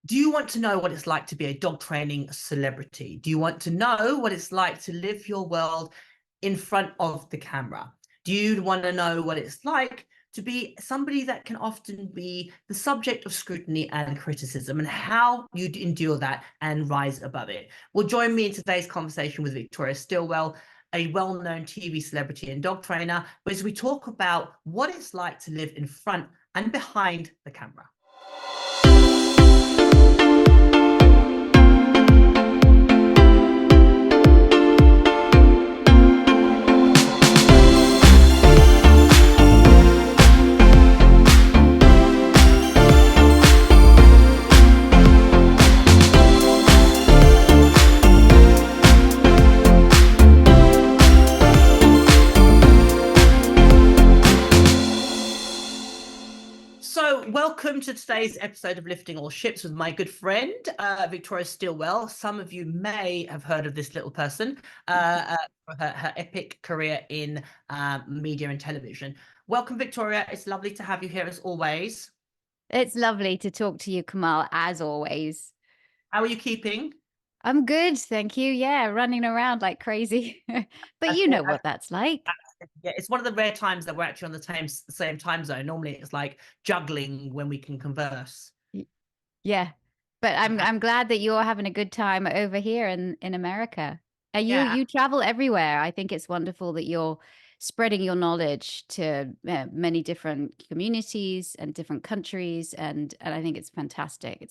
Do you want to know what it's like to be a dog training celebrity? Do you want to know what it's like to live your world in front of the camera? Do you want to know what it's like to be somebody that can often be the subject of scrutiny and criticism, and how you endure that and rise above it? Well, join me in today's conversation with Victoria Stillwell, a well-known TV celebrity and dog trainer, as we talk about what it's like to live in front and behind the camera. Welcome to today's episode of Lifting All Ships with my good friend, Victoria Stillwell. Some of you may have heard of this little person, for her epic career in media and television. Welcome, Victoria. It's lovely to have you here as always. It's lovely to talk to you, Kamal, as always. How are you keeping? I'm good, thank you. Yeah, running around like crazy. But you know what that's like. Yeah, it's one of the rare times that we're actually on the same time zone. Normally it's like juggling when we can converse. Yeah. But I'm glad that you're having a good time over here in America. You travel everywhere. I think it's wonderful that you're spreading your knowledge to many different communities and different countries, and I think it's fantastic.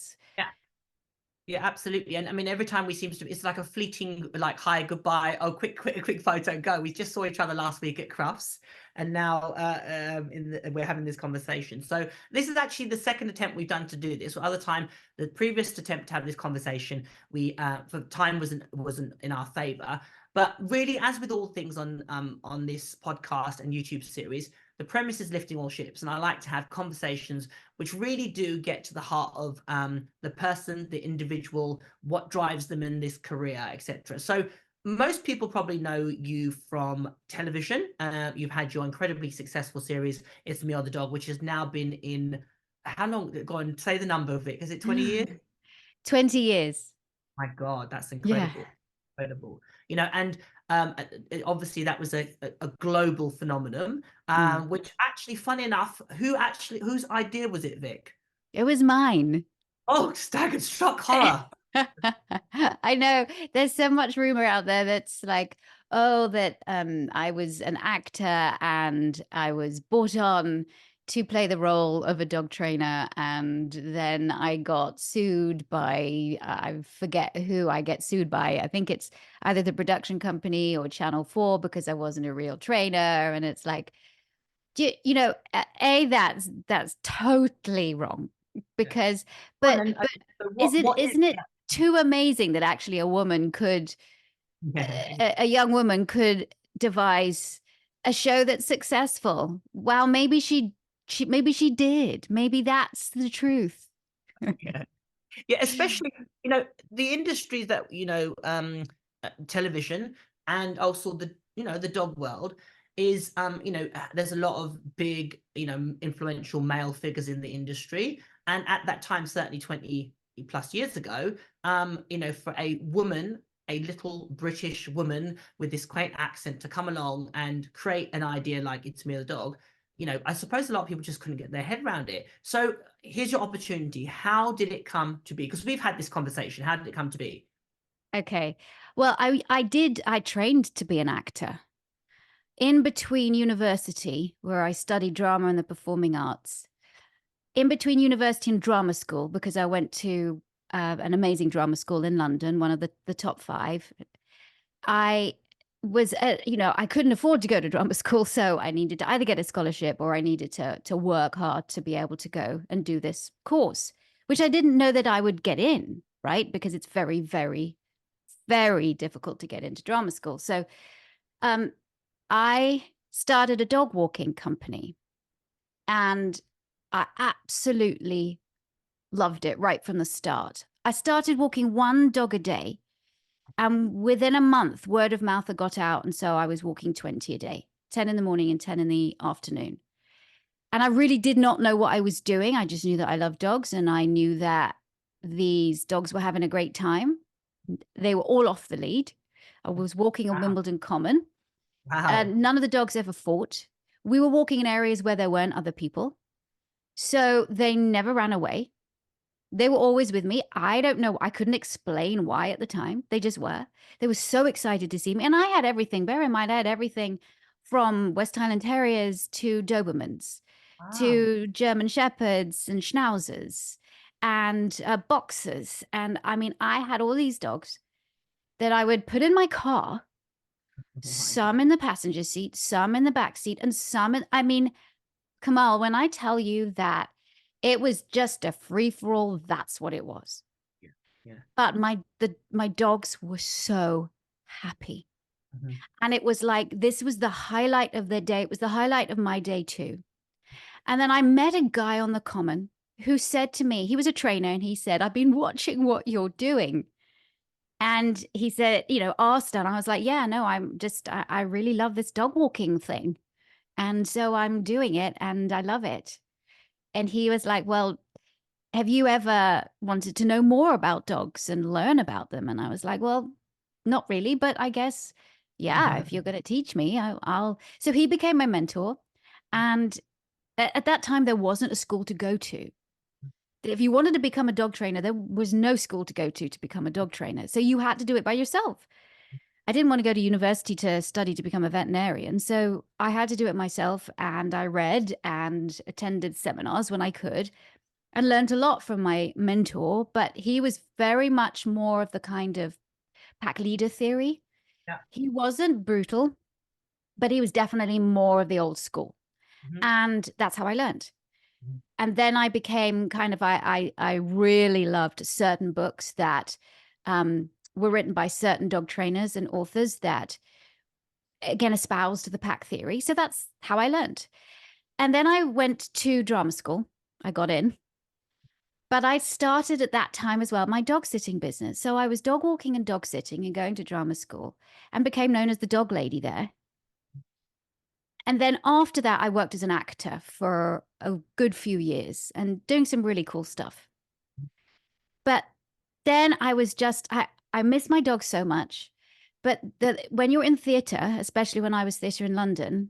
Yeah, absolutely. And I mean, every time we seem to, it's like a fleeting, like, hi, goodbye, oh, quick photo, go. We just saw each other last week at Crufts, and now we're having this conversation. So this is actually the second attempt we've done to do this. Other time, the previous attempt to have this conversation, we for time wasn't in our favor. But really, as with all things on this podcast and YouTube series, the premise is lifting all ships, and I like to have conversations which really do get to the heart of the person, the individual, what drives them in this career, etc. So most people probably know you from television. You've had your incredibly successful series, It's Me or the Dog, which has now been in, how long? Go on, say the number of it. Is it 20 years? 20 years. My God, that's Yeah. incredible. Incredible. And obviously that was a global phenomenon, which actually, funny enough, whose idea was it, Vic? It was mine. Oh, staggered, shock, horror. I know there's so much rumor out there that's like, oh, that I was an actor and I was brought on to play the role of a dog trainer, and then I got sued by, I forget who I get sued by. I think it's either the production company or Channel 4, because I wasn't a real trainer. And it's like, that's totally wrong, because but isn't it too amazing that actually a woman could a young woman could devise a show that's successful? Well, maybe she did. Maybe that's the truth. Yeah, especially the industries that television, and also the dog world is there's a lot of big influential male figures in the industry, and at that time, certainly 20 plus years ago, for a woman, a little British woman with this quaint accent, to come along and create an idea like It's Me or the Dog, I suppose a lot of people just couldn't get their head around it. So here's your opportunity. How did it come to be? Because we've had this conversation. How did it come to be? Okay. Well, I trained to be an actor in between university, where I studied drama and the performing arts, in between university and drama school, because I went to an amazing drama school in London, one of the top 5. I was, I couldn't afford to go to drama school, so I needed to either get a scholarship or I needed to work hard to be able to go and do this course, which I didn't know that I would get in, right? Because it's very, very, very difficult to get into drama school. So I started a dog walking company, and I absolutely loved it right from the start. I started walking one dog a day, and within a month, word of mouth had got out. And so I was walking 20 a day, 10 in the morning and 10 in the afternoon. And I really did not know what I was doing. I just knew that I loved dogs, and I knew that these dogs were having a great time. They were all off the lead. I was walking on Wow. Wimbledon Common, Wow. and none of the dogs ever fought. We were walking in areas where there weren't other people. So they never ran away. They were always with me. I don't know. I couldn't explain why at the time. They just were. They were so excited to see me. And I had everything. Bear in mind, I had everything from West Highland Terriers to Dobermans Wow. to German Shepherds and Schnauzers and Boxers. And I mean, I had all these dogs that I would put in my car, some in the passenger seat, some in the back seat, and some in, I mean, Kamal, when I tell you that it was just a free for all, that's what it was. Yeah. Yeah. But my dogs were so happy. And it was like, this was the highlight of their day. It was the highlight of my day too. And then I met a guy on the common who said to me, he was a trainer, and he said, I've been watching what you're doing. And he said, you know, asked, and I was like, yeah, no, I really love this dog walking thing. And so I'm doing it and I love it. And he was like, well, have you ever wanted to know more about dogs and learn about them? And I was like, well, not really, but I guess, yeah, if you're going to teach me, I'll. So he became my mentor. And at that time, there wasn't a school to go to. If you wanted to become a dog trainer, there was no school to go to become a dog trainer. So you had to do it by yourself. I didn't want to go to university to study to become a veterinarian. So I had to do it myself. And I read and attended seminars when I could and learned a lot from my mentor. But he was very much more of the kind of pack leader theory. Yeah. He wasn't brutal, but he was definitely more of the old school. And that's how I learned. And then I became kind of, I really loved certain books that were written by certain dog trainers and authors that, again, espoused the pack theory. So that's how I learned. And then I went to drama school. I got in. But I started at that time as well, my dog sitting business. So I was dog walking and dog sitting and going to drama school and became known as the dog lady there. And then after that, I worked as an actor for a good few years and doing some really cool stuff. But then I was just, I miss my dog so much. But when you're in theatre, especially when I was theatre in London,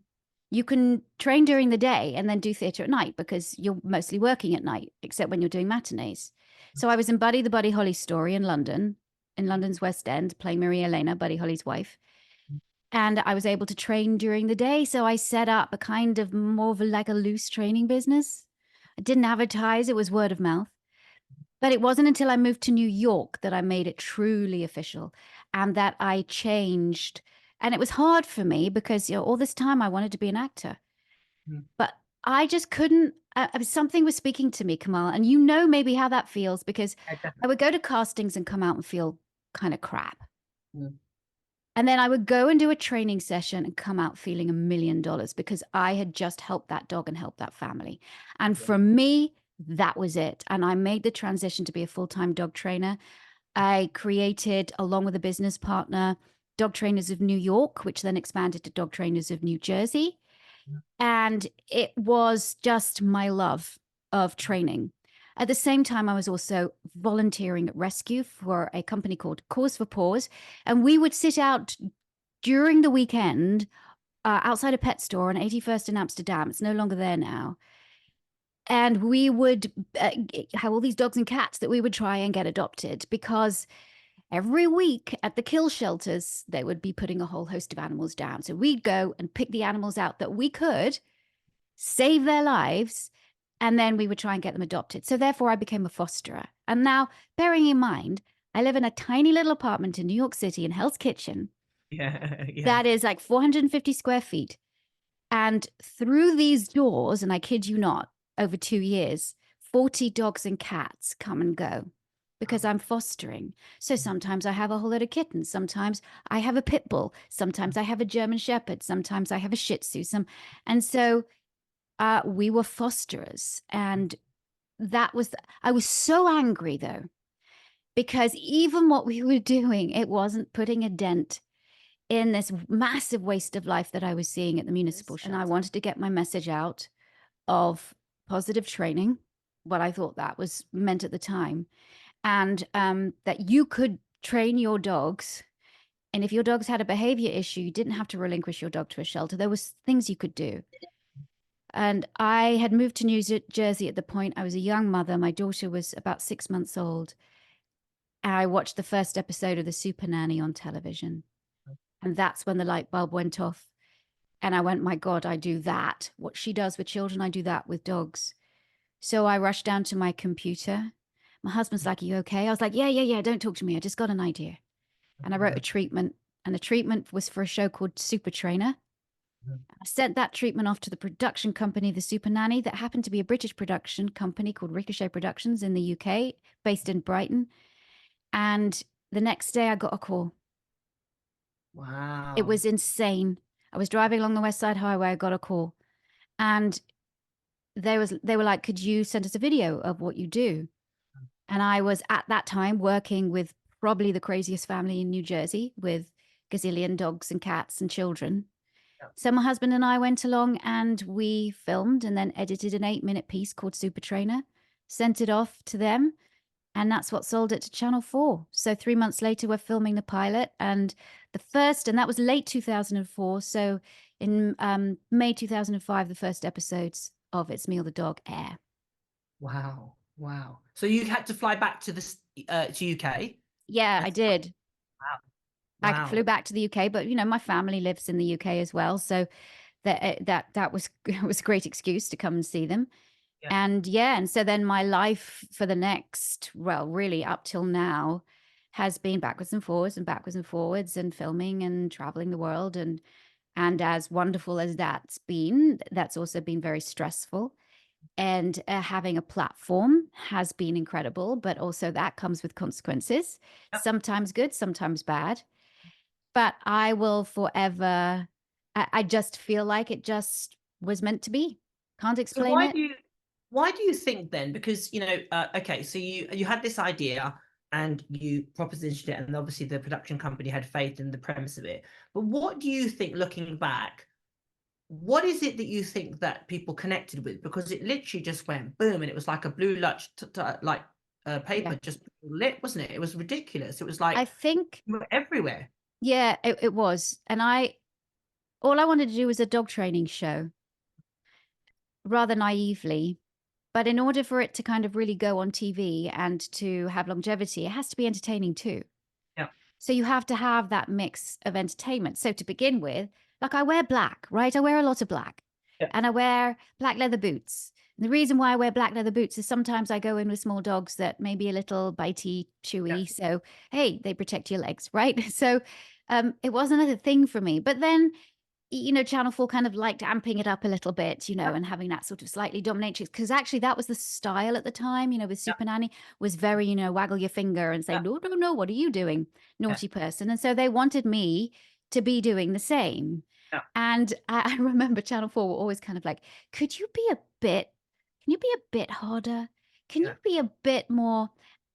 you can train during the day and then do theatre at night because you're mostly working at night, except when you're doing matinees. So I was in Buddy the Buddy Holly story in London's West End, playing Maria Elena, Buddy Holly's wife. And I was able to train during the day. So I set up a kind of more of like a loose training business. I didn't advertise, it was word of mouth. But it wasn't until I moved to New York that I made it truly official and that I changed. And it was hard for me because, you know, all this time I wanted to be an actor. But I just couldn't. Something was speaking to me, Kamal. And you know maybe how that feels, because I would go to castings and come out and feel kind of crap. And then I would go and do a training session and come out feeling $1 million because I had just helped that dog and helped that family. And for me, that was it. And I made the transition to be a full-time dog trainer. I created, along with a business partner, Dog Trainers of New York, which then expanded to Dog Trainers of New Jersey. And it was just my love of training. At the same time, I was also volunteering at rescue for a company called Cause for Paws. And we would sit out during the weekend outside a pet store on 81st in Amsterdam. It's no longer there now. And we would have all these dogs and cats that we would try and get adopted, because every week at the kill shelters, they would be putting a whole host of animals down. So we'd go and pick the animals out that we could, save their lives, and then we would try and get them adopted. So therefore, I became a fosterer. And now, bearing in mind, I live in a tiny little apartment in New York City in Hell's Kitchen. That is like 450 square feet. And through these doors, and I kid you not, over 2 years, 40 dogs and cats come and go because I'm fostering. So sometimes I have a whole lot of kittens. Sometimes I have a pit bull. Sometimes I have a German Shepherd. Sometimes I have a Shih Tzu. And so we were fosterers. And I was so angry though, because even what we were doing, it wasn't putting a dent in this massive waste of life that I was seeing at the municipal shelter. And I wanted to get my message out of positive training, what I thought that was meant at the time. and that you could train your dogs. And if your dogs had a behavior issue, you didn't have to relinquish your dog to a shelter. There was things you could do. And I had moved to New Jersey at the point. I was a young mother. My daughter was about 6 months old. And I watched the first episode of The Super Nanny on television. And that's when the light bulb went off. And I went, my God, I do that. What she does with children, I do that with dogs. So I rushed down to my computer. My husband's like, are you okay? I was like, yeah. Don't talk to me. I just got an idea. And I wrote a treatment. And the treatment was for a show called Super Trainer. I sent that treatment off to the production company, The Super Nanny, that happened to be a British production company called Ricochet Productions in the UK, based in Brighton. And the next day I got a call. Wow. It was insane. I was driving along the West Side Highway. I got a call. And they were like, could you send us a video of what you do? And I was at that time working with probably the craziest family in New Jersey with gazillion dogs and cats and children. Yep. So my husband and I went along and we filmed and then edited an 8-minute piece called Super Trainer, sent it off to them. And that's what sold it to Channel 4. So 3 months later, we're filming the pilot. And that was late 2004. So in May 2005, the first episodes of It's Me or the Dog air. Wow. So you had to fly back to UK? Yeah, I did. Wow. I flew back to the UK, but my family lives in the UK as well. So that was was a great excuse to come and see them. Yeah. And so then my life for the next, well, really up till now has been backwards and forwards and filming and traveling the world. And as wonderful as that's been, that's also been very stressful. And having a platform has been incredible, but also that comes with consequences, Yep. sometimes good, sometimes bad. But I will forever, I just feel like it just was meant to be. Can't explain it. Why do you think then? Because okay, so you had this idea and you propositioned it, and obviously the production company had faith in the premise of it. But what do you think, looking back, what is it that you think that people connected with? Because it literally just went boom, and it was like a blue paper just lit, wasn't it? It was ridiculous. It was like, I think you were everywhere. Yeah, it was. And all I wanted to do was a dog training show, rather naively. But in order for it to kind of really go on TV and to have longevity, it has to be entertaining too. Yeah. So you have to have that mix of entertainment. So to begin with, like I wear black, right? I wear a lot of black. Yeah. And I wear black leather boots. And the reason why I wear black leather boots is sometimes I go in with small dogs that may be a little bitey, chewy. Yeah. So, hey, they protect your legs, right? So it wasn't a thing for me. But then, Channel 4 kind of liked amping it up a little bit, and having that sort of slightly dominatrix, because actually that was the style at the time, with Super Nanny was very, waggle your finger and say, no, what are you doing? Naughty person. And so they wanted me to be doing the same. Yeah. And I remember Channel 4 were always kind of like, can you be a bit harder? Can you be a bit more?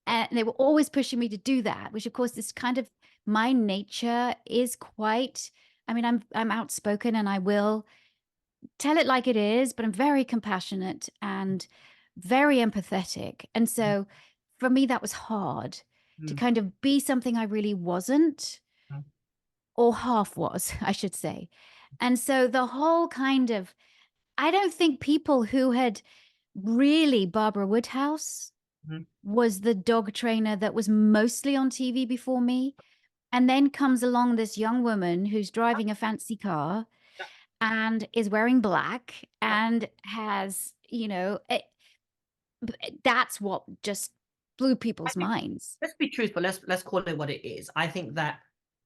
And they were always pushing me to do that, which of course is kind of my nature is quite, I mean, I'm outspoken and I will tell it like it is, but I'm very compassionate and very empathetic. And so for me, that was hard to kind of be something I really wasn't, or half was, I should say. And so the whole kind of, I don't think people who had really, Barbara Woodhouse was the dog trainer that was mostly on TV before me. And then comes along this young woman who's driving a fancy car and is wearing black and has, that's what just blew people's minds. Let's be truthful. Let's call it what it is. I think that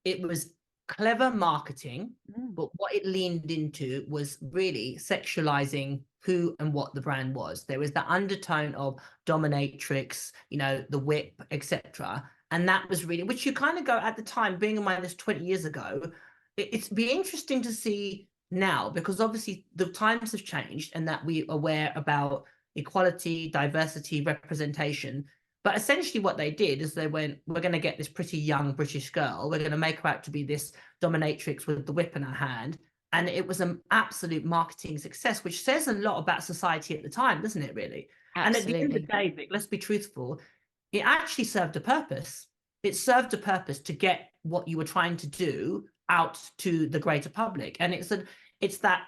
it was clever marketing, but what it leaned into was really sexualizing who and what the brand was. There was that undertone of dominatrix, the whip, etc. And that was really, which you kind of go at the time, being in mind this 20 years ago, it's be interesting to see now, because obviously the times have changed and that we are aware about equality, diversity, representation. But essentially what they did is they went, we're going to get this pretty young British girl. We're going to make her out to be this dominatrix with the whip in her hand. And it was an absolute marketing success, which says a lot about society at the time, doesn't it, really? Absolutely. And at the end of the day, Vic, let's be truthful. it actually served a purpose. It served a purpose to get what you were trying to do out to the greater public. And it's that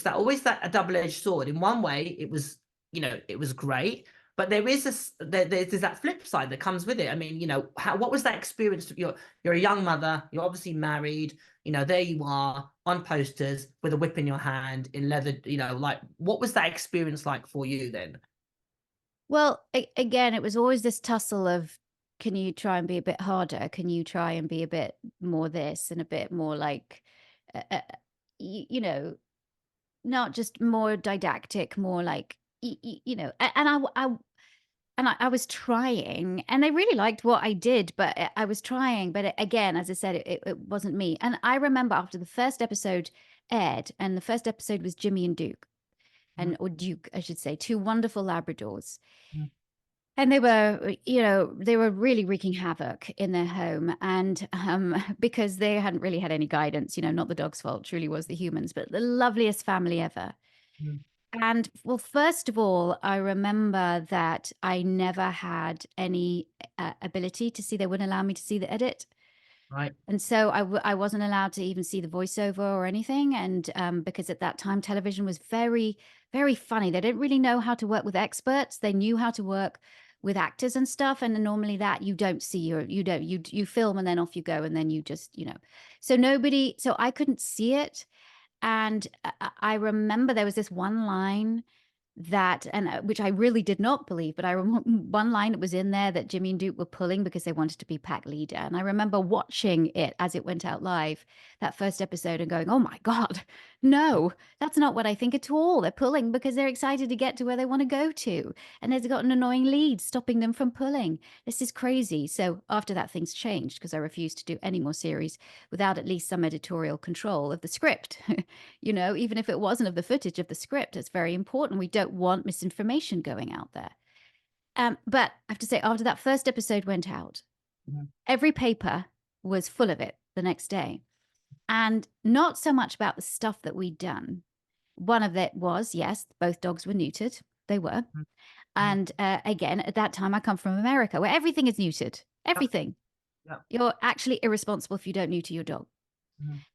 always that a double-edged sword. In one way, it was, it was great, but there's that flip side that comes with it. I mean, what was that experience? You're a young mother, you're obviously married, there you are on posters with a whip in your hand in leather, like, what was that experience like for you then? Well, again, it was always this tussle of, can you try and be a bit harder? Can you try and be a bit more this and a bit more like, you know, not just more didactic, more like, and I was trying, and they really liked what I did, but I was trying. But again, as I said, it wasn't me. And I remember after the first episode aired, and the first episode was Jimmy and Duke, or Duke, I should say, two wonderful Labradors. Mm. And they were, they were really wreaking havoc in their home. And because they hadn't really had any guidance, not the dog's fault, truly was the humans, but the loveliest family ever. Mm. And well, first of all, I remember that I never had any ability to see, they wouldn't allow me to see the edit. Right. And so I wasn't allowed to even see the voiceover or anything. And because at that time, television was very, very funny. They didn't really know how to work with experts. They knew how to work with actors and stuff. And normally that you don't see, you film and then off you go. And then you just, so I couldn't see it. And I remember there was this one line that, and which I really did not believe, but I remember one line that was in there that Jimmy and Duke were pulling because they wanted to be pack leader. And I remember watching it as it went out live, that first episode, and going, oh my God, no, that's not what I think at all. They're pulling because they're excited to get to where they want to go to. And they've got an annoying lead stopping them from pulling. This is crazy. So after that, things changed because I refused to do any more series without at least some editorial control of the script. Even if it wasn't of the footage of the script, it's very important. We don't want misinformation going out there. But I have to say, after that first episode went out, every paper was full of it the next day. And not so much about the stuff that we'd done. One of it was, yes, both dogs were neutered. They were. And again, at that time, I come from America, where everything is neutered. Everything. Yeah. You're actually irresponsible if you don't neuter your dog.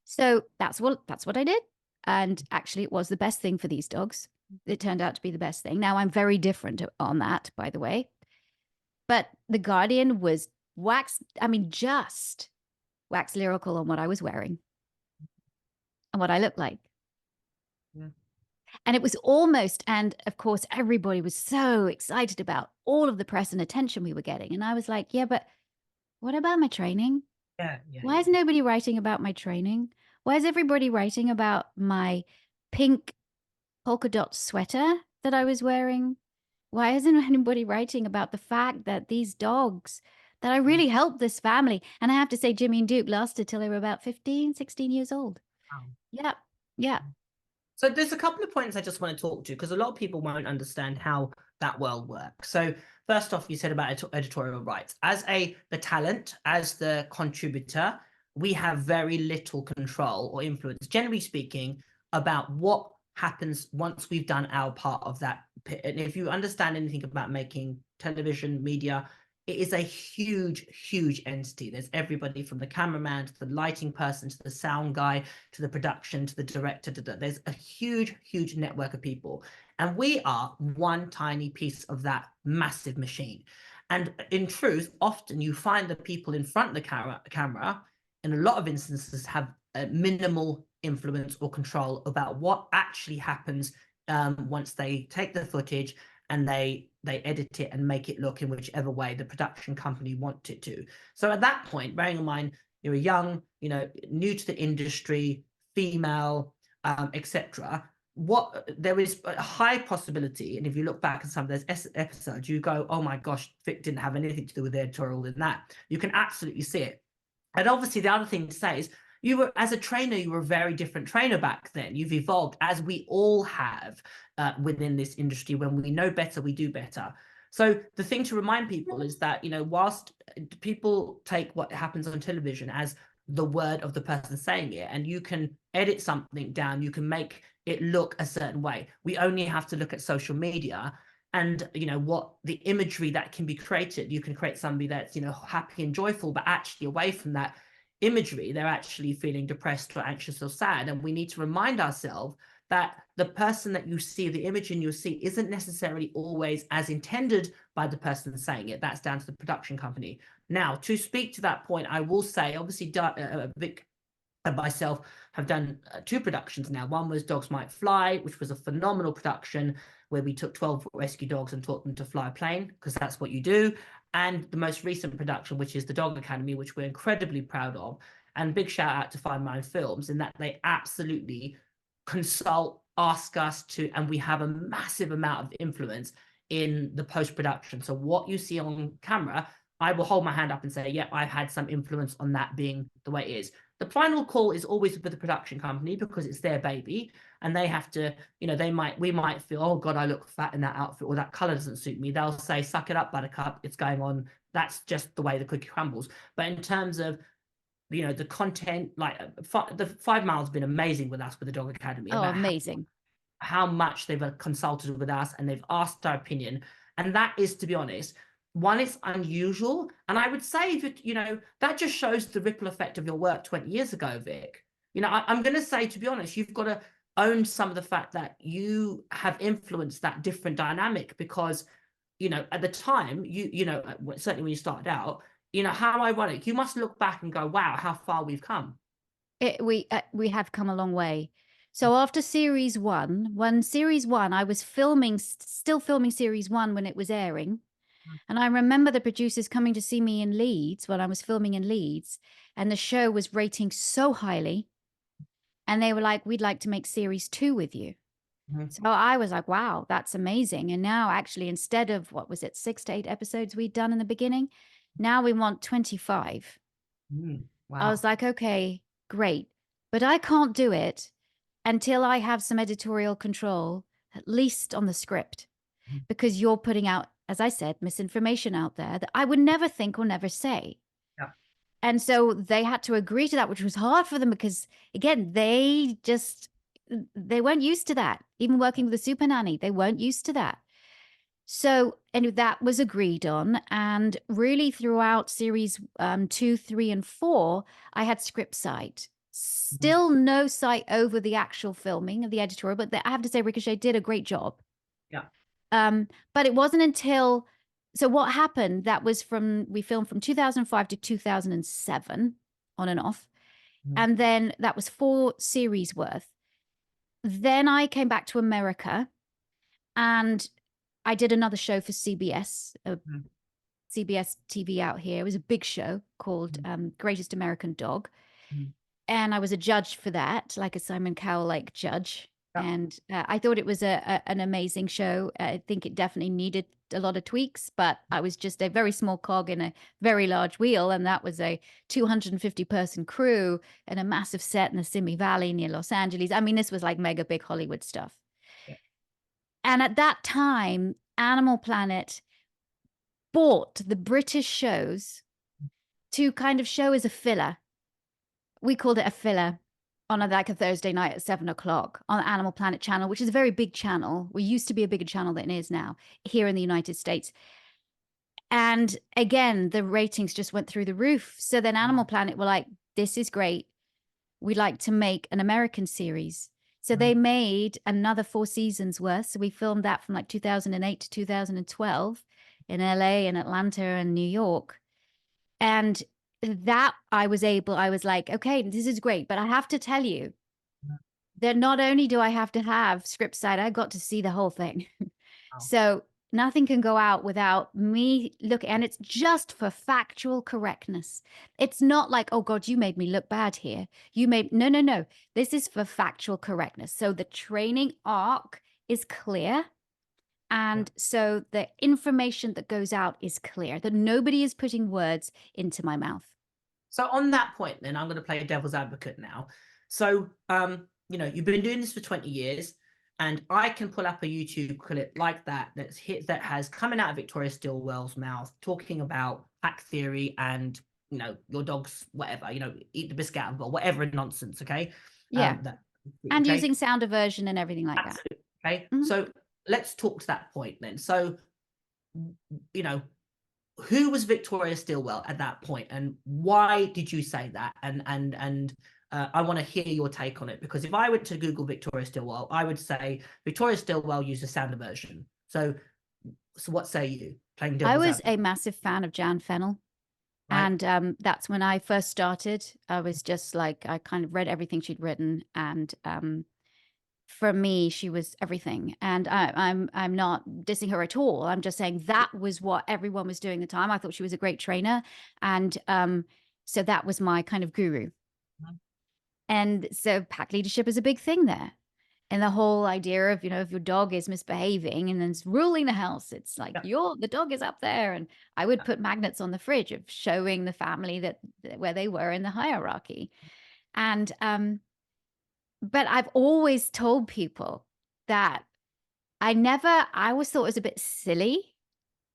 So that's what I did. And actually, it was the best thing for these dogs. It turned out to be the best thing. Now, I'm very different on that, by the way. But The Guardian was just wax lyrical on what I was wearing and what I looked like. Yeah. And it was almost, and of course, everybody was so excited about all of the press and attention we were getting. And I was like, yeah, but what about my training? Why is nobody writing about my training? Why is everybody writing about my pink polka dot sweater that I was wearing? Why isn't anybody writing about the fact that these dogs, that I really helped this family? And I have to say, Jimmy and Duke lasted till they were about 15, 16 years old. Wow. Yeah. Yeah. So there's a couple of points I just want to talk to, because a lot of people won't understand how that world works. So first off, you said about editorial rights. As the talent, as the contributor, we have very little control or influence, generally speaking, about what happens once we've done our part of that. And if you understand anything about making television, media, it is a huge, huge entity. There's everybody from the cameraman to the lighting person, to the sound guy, to the production, to the director. There's a huge, huge network of people. And we are one tiny piece of that massive machine. And in truth, often you find the people in front of the camera, in a lot of instances, have a minimal influence or control about what actually happens once they take the footage and they edit it and make it look in whichever way the production company wants it to. So at that point, bearing in mind you're young, new to the industry, female, etc., there is a high possibility, and if you look back at some of those episodes, you go, oh my gosh, Vic didn't have anything to do with the editorial in that. You can absolutely see it. And obviously the other thing to say is, as a trainer, you were a very different trainer back then. You've evolved, as we all have within this industry. When we know better, we do better. So the thing to remind people is that, whilst people take what happens on television as the word of the person saying it, and you can edit something down, you can make it look a certain way. We only have to look at social media. and what the imagery that can be created. You can create somebody that's happy and joyful, but actually away from that imagery they're actually feeling depressed or anxious or sad. And we need to remind ourselves that the person that you see, the image in you see, isn't necessarily always as intended by the person saying it. That's down to the production company. Now, to speak to that point, I will say, obviously, Vic and myself have done 2 productions now. One was Dogs Might Fly, which was a phenomenal production where we took 12 rescue dogs and taught them to fly a plane, because that's what you do. And the most recent production, which is the Dog Academy, which we're incredibly proud of. And big shout out to Five Mind Films in that they absolutely consult, ask us to, and we have a massive amount of influence in the post-production. So what you see on camera, I will hold my hand up and say, yeah, I've had some influence on that being the way it is. The final call is always with the production company, because it's their baby, and they have to, we might feel, oh God, I look fat in that outfit, or that color doesn't suit me. They'll say, suck it up, buttercup, it's going on. That's just the way the cookie crumbles. But in terms of, the content, like the 5 Miles has been amazing with us with the Dog Academy. Oh, amazing. How much they've consulted with us and they've asked our opinion. And that is, to be honest, one, it's unusual. And I would say that, that just shows the ripple effect of your work 20 years ago, Vic. I'm going to say, to be honest, you've got to own some of the fact that you have influenced that different dynamic, because, at the time, certainly when you started out, how ironic. You must look back and go, wow, how far we've come. We have come a long way. So after series one, I was still filming series 1 when it was airing. And I remember the producers coming to see me in Leeds when I was filming in Leeds, and the show was rating so highly. And they were like, we'd like to make series 2 with you. So I was like, wow, that's amazing. And now actually, instead of, what was it, 6 to 8 episodes we'd done in the beginning, now we want 25. Wow. I was like, okay, great. But I can't do it until I have some editorial control, at least on the script, because you're putting out, as I said, misinformation out there that I would never think or never say. Yeah. And so they had to agree to that, which was hard for them because, again, they weren't used to that. Even working with a super nanny, they weren't used to that. So, and that was agreed on. And really throughout series 2, 3, and 4, I had script sight. Still no sight over the actual filming of the editorial, but I have to say Ricochet did a great job. Yeah. But it wasn't until, so what happened, we filmed from 2005 to 2007, on and off. And then that was 4 series worth. Then I came back to America and I did another show for CBS, CBS TV out here. It was a big show called Greatest American Dog. And I was a judge for that, like a Simon Cowell-like judge. Yeah. And I thought it was an amazing show. I think it definitely needed a lot of tweaks, but I was just a very small cog in a very large wheel. And that was a 250-person crew and a massive set in the Simi Valley near Los Angeles. I mean, this was like mega big Hollywood stuff. Yeah. And at that time, Animal Planet bought the British shows to kind of show as a filler. We called it a filler on like a Thursday night at 7 o'clock on the Animal Planet channel, which is a very big channel. We used to be a bigger channel than it is now here in the United States. And again, the ratings just went through the roof. So then Animal Planet were like, this is great. We'd like to make an American series. So they made another 4 seasons worth. So we filmed that from like 2008 to 2012 in LA and Atlanta and New York. And that I was like, okay, this is great, but I have to tell you that not only do I have to have script side, I got to see the whole thing. So nothing can go out without me looking, and it's just for factual correctness. It's not like, oh God, you made me look bad here. No. This is for factual correctness. So the training arc is clear. And so the information that goes out is clear, that nobody is putting words into my mouth. So on that point, then I'm going to play devil's advocate now. So, you've been doing this for 20 years, and I can pull up a YouTube clip like that that has coming out of Victoria Stillwell's mouth, talking about pack theory and, your dog's whatever, eat the biscuit out of the bowl, whatever nonsense. Okay. Yeah. And using sound aversion and everything like that. Okay. So let's talk to that point then. So, you know, who was Victoria Stillwell at that point, and why did you say that? And I want to hear your take on it, because if I went to Google Victoria Stillwell, I would say Victoria Stillwell used a sound aversion. So what say you? Playing I devil's was advocate, a massive fan of Jan Fennell. right? And that's when I first started. I was just like, I kind of read everything she'd written. And for me, she was everything. And I'm not dissing her at all. I'm just saying that was what everyone was doing at the time. I thought she was a great trainer. And so that was my kind of guru. And so pack leadership is a big thing there. And the whole idea of, if your dog is misbehaving and then it's ruling the house, it's like Yeah, the dog is up there. And I would put magnets on the fridge of showing the family that where they were in the hierarchy. And but I've always told people that I always thought it was a bit silly,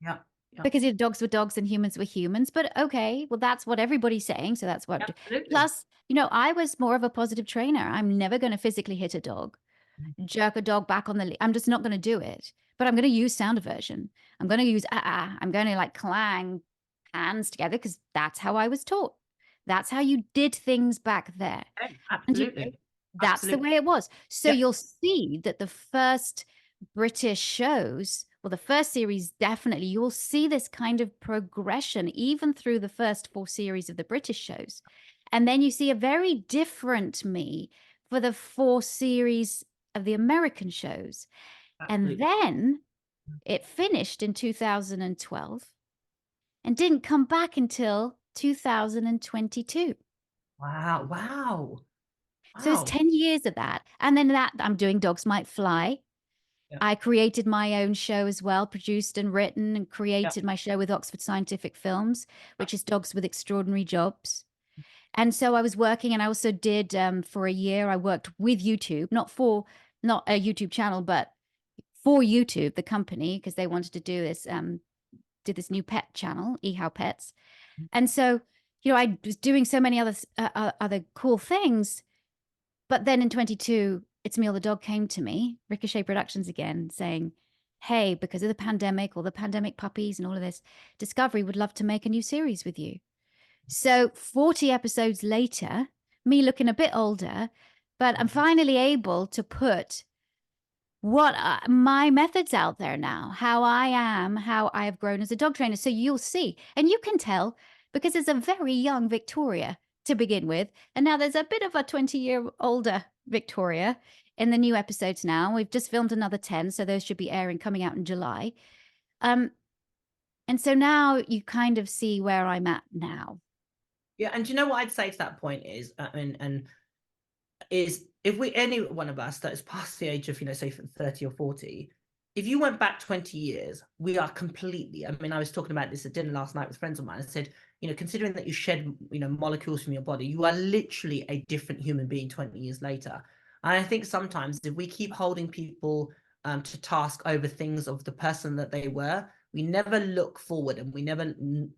yeah, yeah, because your dogs were dogs and humans were humans. But okay, well, that's what everybody's saying. So that's what, absolutely. plus, I was more of a positive trainer. I'm never going to physically hit a dog, jerk a dog back on the lead. I'm just not going to do it. But I'm going to use sound aversion. I'm going to use I'm going to like clang hands together, because that's how I was taught. That's how you did things back there. Okay, And absolutely, that's the absolutely. way it was. So Yeah, you'll see that the first British shows, well, the first series, definitely, you'll see this kind of progression even through the first 4 series of the British shows. And then you see a very different me for the 4 series of the American shows. And absolutely. then it finished in 2012 and didn't come back until 2022. Wow, wow, So it's wow. 10 years of that. And then that I'm doing Dogs Might Fly. Yeah, I created my own show as well, produced and written and yeah, created my show with Oxford Scientific Films, which is Dogs with Extraordinary Jobs. And so I was working, and I also did for a year, I worked with YouTube, not a YouTube channel, but for YouTube, the company, because they wanted to do this, did this new pet channel, eHow Pets. And so, I was doing so many other cool things. But then in 22, It's Me or the Dog came to me, Ricochet Productions again, saying, hey, because of the pandemic, all the pandemic puppies and all of this, Discovery would love to make a new series with you. So 40 episodes later, me looking a bit older, but I'm finally able to put what my methods out there now, how I am, how I have grown as a dog trainer. So you'll see, and you can tell, because there's a very young Victoria to begin with, and now there's a bit of a 20-year older Victoria in the new episodes. Now we've just filmed another 10, so those should be airing, coming out in July. And so now you kind of see where I'm at now. yeah. And do you know what I'd say to that point is, and is, if any one of us that is past the age of, say 30 or 40, if you went back 20 years, we are completely, I mean, I was talking about this at dinner last night with friends of mine. I said, considering that you shed, molecules from your body, you are literally a different human being 20 years later. And I think sometimes if we keep holding people to task over things of the person that they were, we never look forward, and we never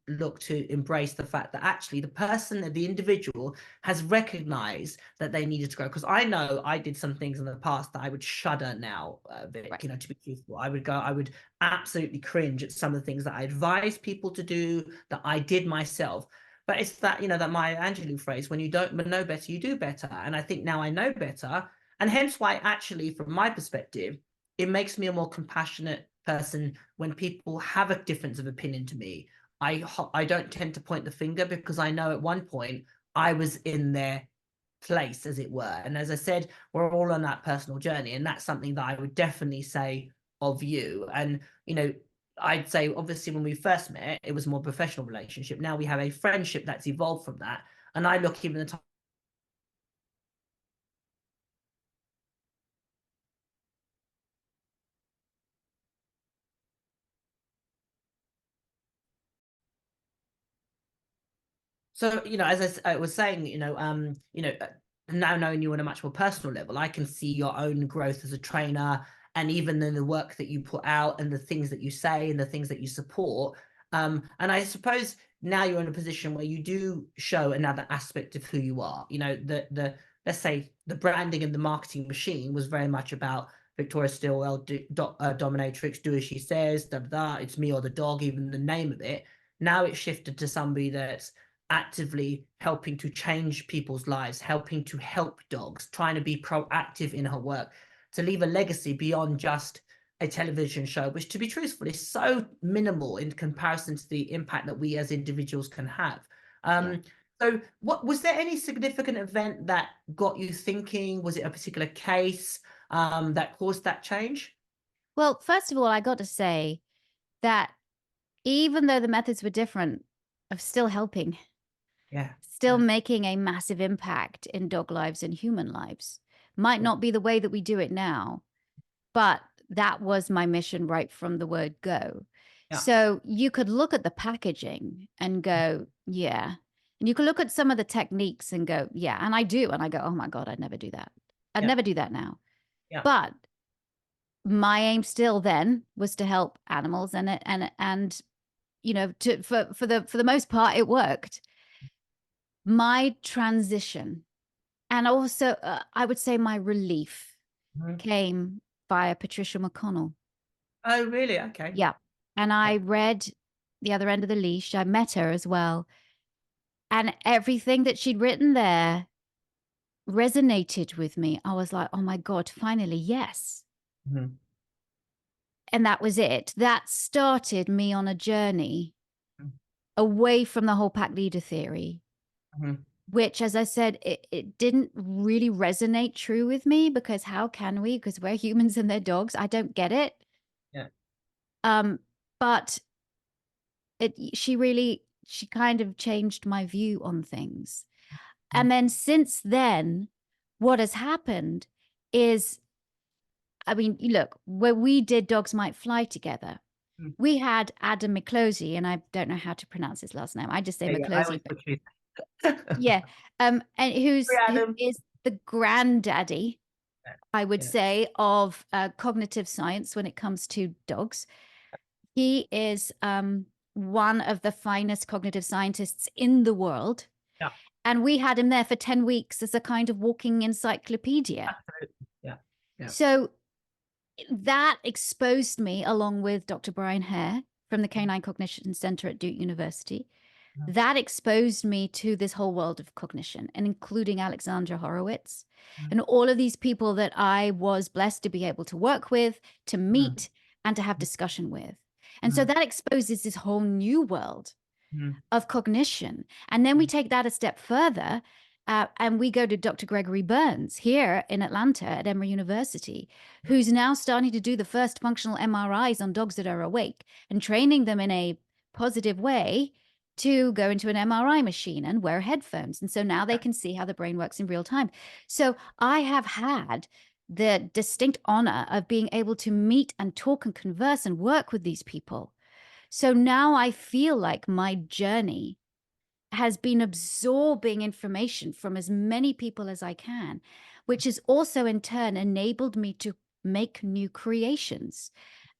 look to embrace the fact that actually the person, the individual, has recognized that they needed to grow. Because I know I did some things in the past that I would shudder now, Vic, Right. to be truthful. I would absolutely cringe at some of the things that I advise people to do, that I did myself. But it's that, that Maya Angelou phrase, when you don't know better, you do better. And I think now I know better. And hence why, actually, from my perspective, it makes me a more compassionate person when people have a difference of opinion to me. I don't tend to point the finger, because I know at one point I was in their place, as it were. And as I said, we're all on that personal journey, and that's something that I would definitely say of you. And I'd say, obviously, when we first met, it was a more professional relationship. Now we have a friendship that's evolved from that. And I look, even the time. So, as I was saying, now knowing you on a much more personal level, I can see your own growth as a trainer, and even in the work that you put out, and the things that you say, and the things that you support. And I suppose now you're in a position where you do show another aspect of who you are. The let's say the branding and the marketing machine was very much about Victoria Stillwell dominatrix, do as she says, it's me or the dog, even the name of it. Now it's shifted to somebody that's actively helping to change people's lives, helping to help dogs, trying to be proactive in her work, to leave a legacy beyond just a television show, which, to be truthful, is so minimal in comparison to the impact that we as individuals can have. So what was there any significant event that got you thinking? Was it a particular case that caused that change? Well, first of all, I got to say that even though the methods were different, I'm still helping. Still making a massive impact in dog lives and human lives. Might not be the way that we do it now, but that was my mission right from the word go. So you could look at the packaging and go, yeah. And you could look at some of the techniques and go, yeah. And I do. And I go, oh my God, I'd never do that. I'd never do that now. But my aim still then was to help animals, and you know, for the most part, it worked. My transition, and also I would say my relief, came via Patricia McConnell. Oh, really? Okay. Yeah. And I read The Other End of the Leash. I met her as well. And everything that she'd written there resonated with me. I was like, oh my God, finally, yes. And that was it. That started me on a journey away from the whole pack leader theory, which, as I said, it didn't really resonate true with me, because how can we? Because we're humans and they're dogs. I don't get it. But she kind of changed my view on things. And then since then, what has happened is, I mean, look, when we did Dogs Might Fly together, we had Adam McClosey, and I don't know how to pronounce his last name. I just say McClosey. And who is the granddaddy, I would say, of cognitive science when it comes to dogs. He is one of the finest cognitive scientists in the world. And we had him there for 10 weeks as a kind of walking encyclopedia. So that exposed me, along with Dr. Brian Hare from the Canine Cognition Center at Duke University. That exposed me to this whole world of cognition, and including Alexandra Horowitz and all of these people that I was blessed to be able to work with, to meet, and to have discussion with. And so that exposes this whole new world of cognition. And then we take that a step further, and we go to Dr. Gregory Burns here in Atlanta at Emory University, who's now starting to do the first functional MRIs on dogs that are awake and training them in a positive way to go into an MRI machine and wear headphones. And so now they can see how the brain works in real time. So I have had the distinct honor of being able to meet and talk and converse and work with these people. So now I feel like my journey has been absorbing information from as many people as I can, which has also in turn enabled me to make new creations.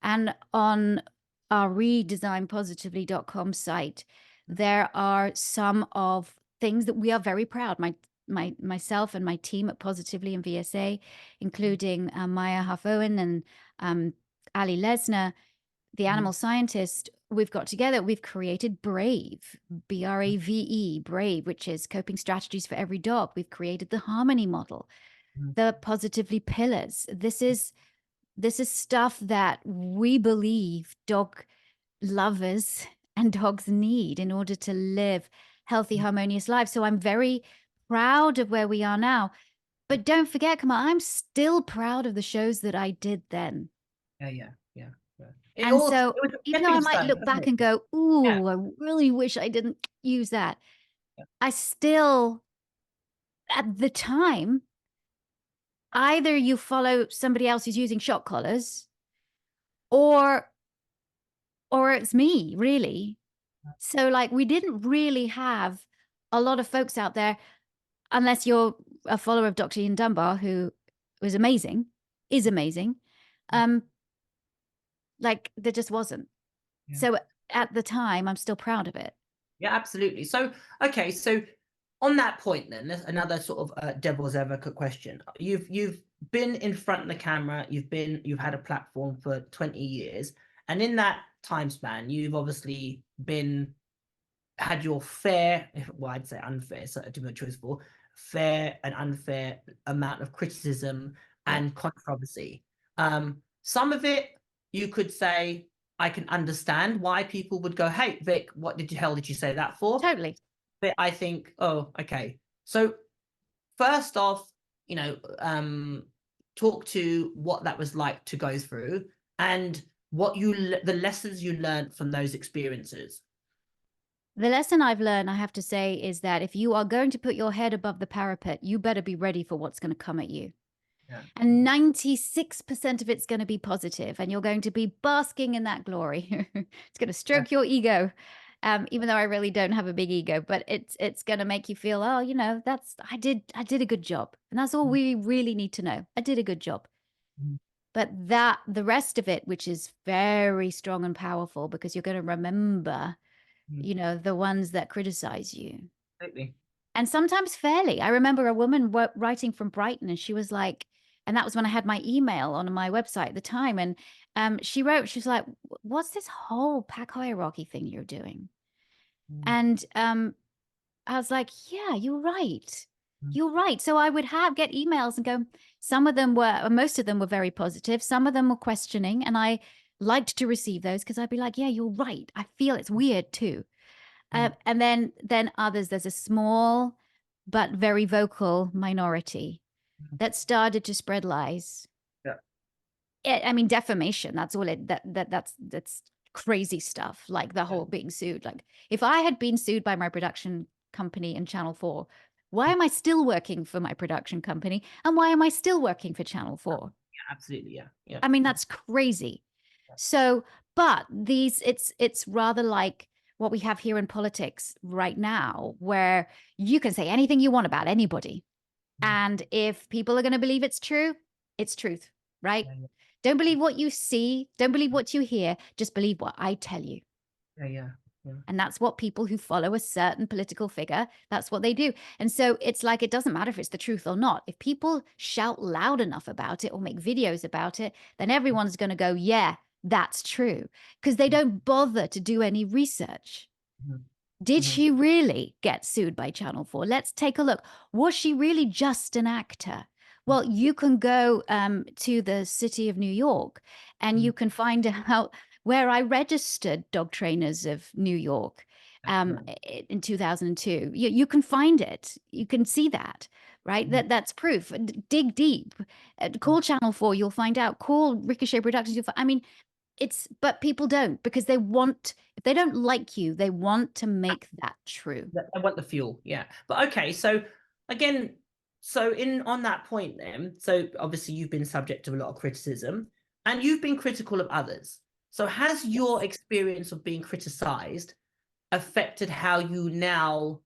And on our redesignpositively.com site, there are some of things that we are very proud. Myself and my team at Positively and VSA, including Maya Huff-Owen and Ali Lesner, the animal scientist, we've got together, we've created Brave, BRAVE, Brave, which is coping strategies for every dog. We've created the harmony model, the Positively pillars. This is stuff that we believe dog lovers and dogs need in order to live healthy, harmonious lives. So I'm very proud of where we are now. But don't forget, Kamal, I'm still proud of the shows that I did then. And so even though I might look back and go, ooh, I really wish I didn't use that, I still, at the time, either you follow somebody else who's using shock collars, or it's me, really. So like, we didn't really have a lot of folks out there, unless you're a follower of Dr. Ian Dunbar, who was amazing, is amazing. Like, there just wasn't. So at the time, I'm still proud of it. Yeah, absolutely. So, okay, so on that point, then, there's another sort of devil's advocate question. You've been in front of the camera, you've had a platform for 20 years, and in that time span, you've obviously had your fair, well, I'd say unfair, so to be truthful, fair and unfair amount of criticism and controversy. Some of it you could say, I can understand why people would go, hey, Vic, what did you hell did you say that for? Totally. But I think, oh, okay. So first off, talk to what that was like to go through and the lessons you learned from those experiences. The lesson I've learned, I have to say, is that if you are going to put your head above the parapet, you better be ready for what's going to come at you. Yeah. And 96% of it's going to be positive, and you're going to be basking in that glory. It's going to stroke your ego, even though I really don't have a big ego, but it's going to make you feel, oh, I did a good job, and that's all we really need to know. I did a good job. But the rest of it, which is very strong and powerful, because you're going to remember, the ones that criticize you. Absolutely. And sometimes fairly. I remember a woman writing from Brighton, and she was like, and that was when I had my email on my website at the time. And she wrote, she was like, what's this whole pack hierarchy thing you're doing? And I was like, yeah, you're right. You're right. So I would get emails and go, most of them were very positive. Some of them were questioning. And I liked to receive those because I'd be like, yeah, you're right. I feel it's weird too. And then others, there's a small but very vocal minority that started to spread lies. Yeah. I mean, defamation, that's all that's crazy stuff, like the whole being sued. Like, if I had been sued by my production company and Channel 4, why am I still working for my production company? And why am I still working for Channel 4? Yeah, absolutely. Yeah. Yeah. I mean, that's crazy. So, but it's rather like what we have here in politics right now, where you can say anything you want about anybody. And if people are going to believe it's true, it's truth, right? Yeah. Don't believe what you see. Don't believe what you hear. Just believe what I tell you. Yeah. And that's what people who follow a certain political figure, that's what they do. And so it's like, it doesn't matter if it's the truth or not. If people shout loud enough about it or make videos about it, then everyone's going to go, yeah, that's true. Because they don't bother to do any research. Did she really get sued by Channel 4? Let's take a look. Was she really just an actor? Well, you can go to the city of New York and you can find out where I registered Dog Trainers of New York in 2002. You can find it. You can see that, right? That's proof. Dig deep. Call Channel 4, you'll find out. Call Ricochet Productions. I mean, but people don't, because if they don't like you, they want to make that true. I want the fuel. Yeah. But okay. So again, on that point then, so obviously you've been subject to a lot of criticism and you've been critical of others. So has your experience of being criticized affected how you now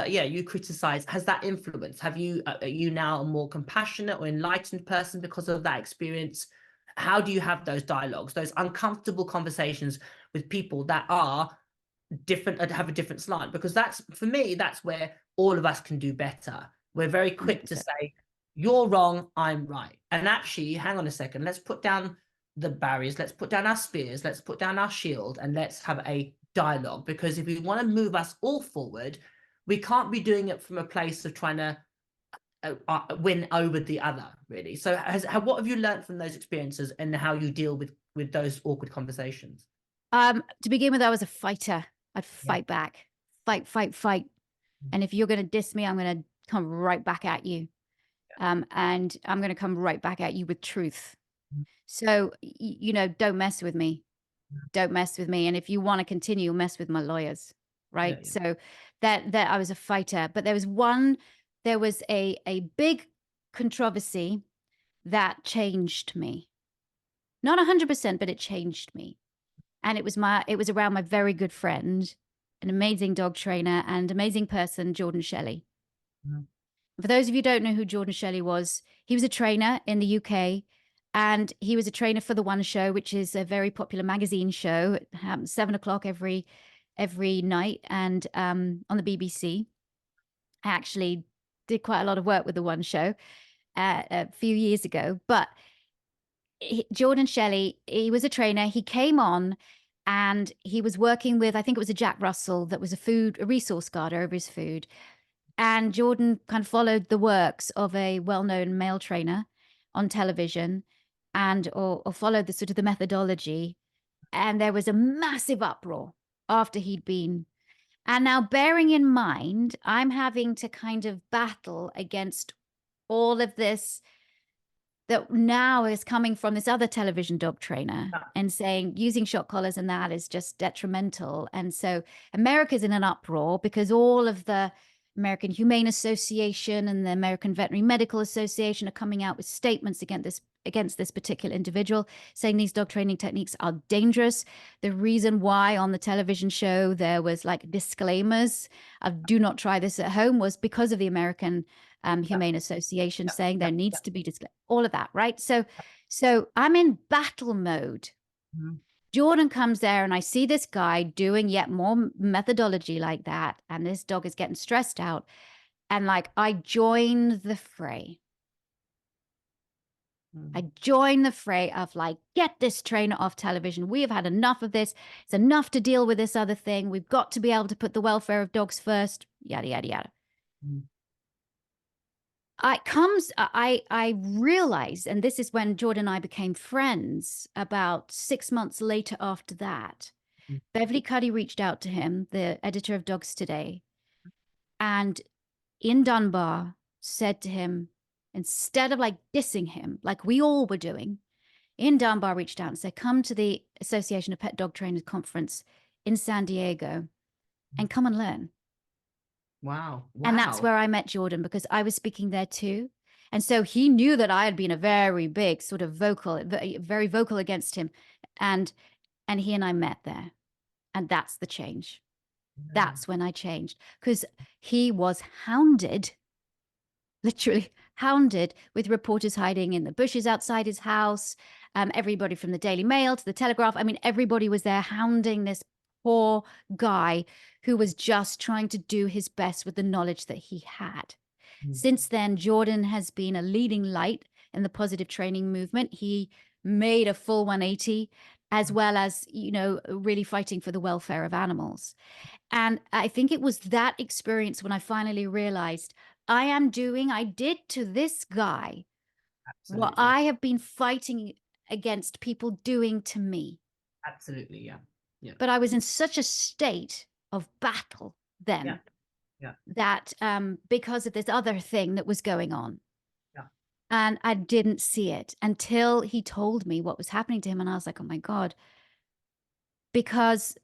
you criticize? Has that influenced? Are you now a more compassionate or enlightened person because of that experience? How do you have those dialogues, those uncomfortable conversations with people that are different, have a different slant? Because that's, for me, that's where all of us can do better. We're very quick 100%. to say, you're wrong, I'm right. And actually, hang on a second, let's put down the barriers, let's put down our spears, let's put down our shield, and let's have a dialogue. Because if we want to move us all forward, we can't be doing it from a place of trying to win over the other, really. So what have you learned from those experiences and how you deal with those awkward conversations? To begin with, I was a fighter. I'd fight back, fight. And if you're going to diss me, I'm going to come right back at you. And I'm going to come right back at you with truth. So, don't mess with me. Don't mess with me. And if you want to continue, mess with my lawyers. Right. So that I was a fighter, but there was a big controversy that changed me. Not 100%, but it changed me. And it was around my very good friend, an amazing dog trainer and amazing person, Jordan Shelley. For those of you who don't know who Jordan Shelley was, he was a trainer in the UK, and he was a trainer for The One Show, which is a very popular magazine show. It happens 7:00 every night, and on the BBC. I actually did quite a lot of work with the One Show a few years ago. But Jordan Shelley, he was a trainer. He came on and he was working with, I think it was a Jack Russell that was a resource guard over his food. And Jordan kind of followed the works of a well-known male trainer on television and or followed the sort of the methodology. And there was a massive uproar after he'd been. And now, bearing in mind, I'm having to kind of battle against all of this that now is coming from this other television dog trainer and saying using shock collars and that is just detrimental. And so America's in an uproar because all of the American Humane Association and the American Veterinary Medical Association are coming out with statements against this particular individual, saying these dog training techniques are dangerous. The reason why on the television show there was like disclaimers of do not try this at home was because of the American Humane Association saying there needs to be all of that, right? So I'm in battle mode. Jordan comes there and I see this guy doing yet more methodology like that, and this dog is getting stressed out, and like I join the fray. I join the fray of like, get this trainer off television. We have had enough of this. It's enough to deal with this other thing. We've got to be able to put the welfare of dogs first, yada, yada, yada. I realized, and this is when Jordan and I became friends about 6 months later after that, Beverly Cuddy reached out to him, the editor of Dogs Today, and in Dunbar said to him, instead of like dissing him, like we all were doing, in Dunbar reached out and said, come to the Association of Pet Dog Trainers conference in San Diego and come and learn. Wow. And that's where I met Jordan, because I was speaking there too. And so he knew that I had been a very big sort of very vocal against him. And he and I met there. And that's the change. That's when I changed, because he was hounded, literally hounded, with reporters hiding in the bushes outside his house. Everybody from the Daily Mail to the Telegraph. I mean, everybody was there hounding this poor guy who was just trying to do his best with the knowledge that he had. Since then, Jordan has been a leading light in the positive training movement. He made a full 180, as well as, you know, really fighting for the welfare of animals. And I think it was that experience when I finally realized I did to this guy what I have been fighting against people doing to me. Absolutely, yeah. Yeah. But I was in such a state of battle then that because of this other thing that was going on. Yeah. And I didn't see it until he told me what was happening to him. And I was like, oh my God, because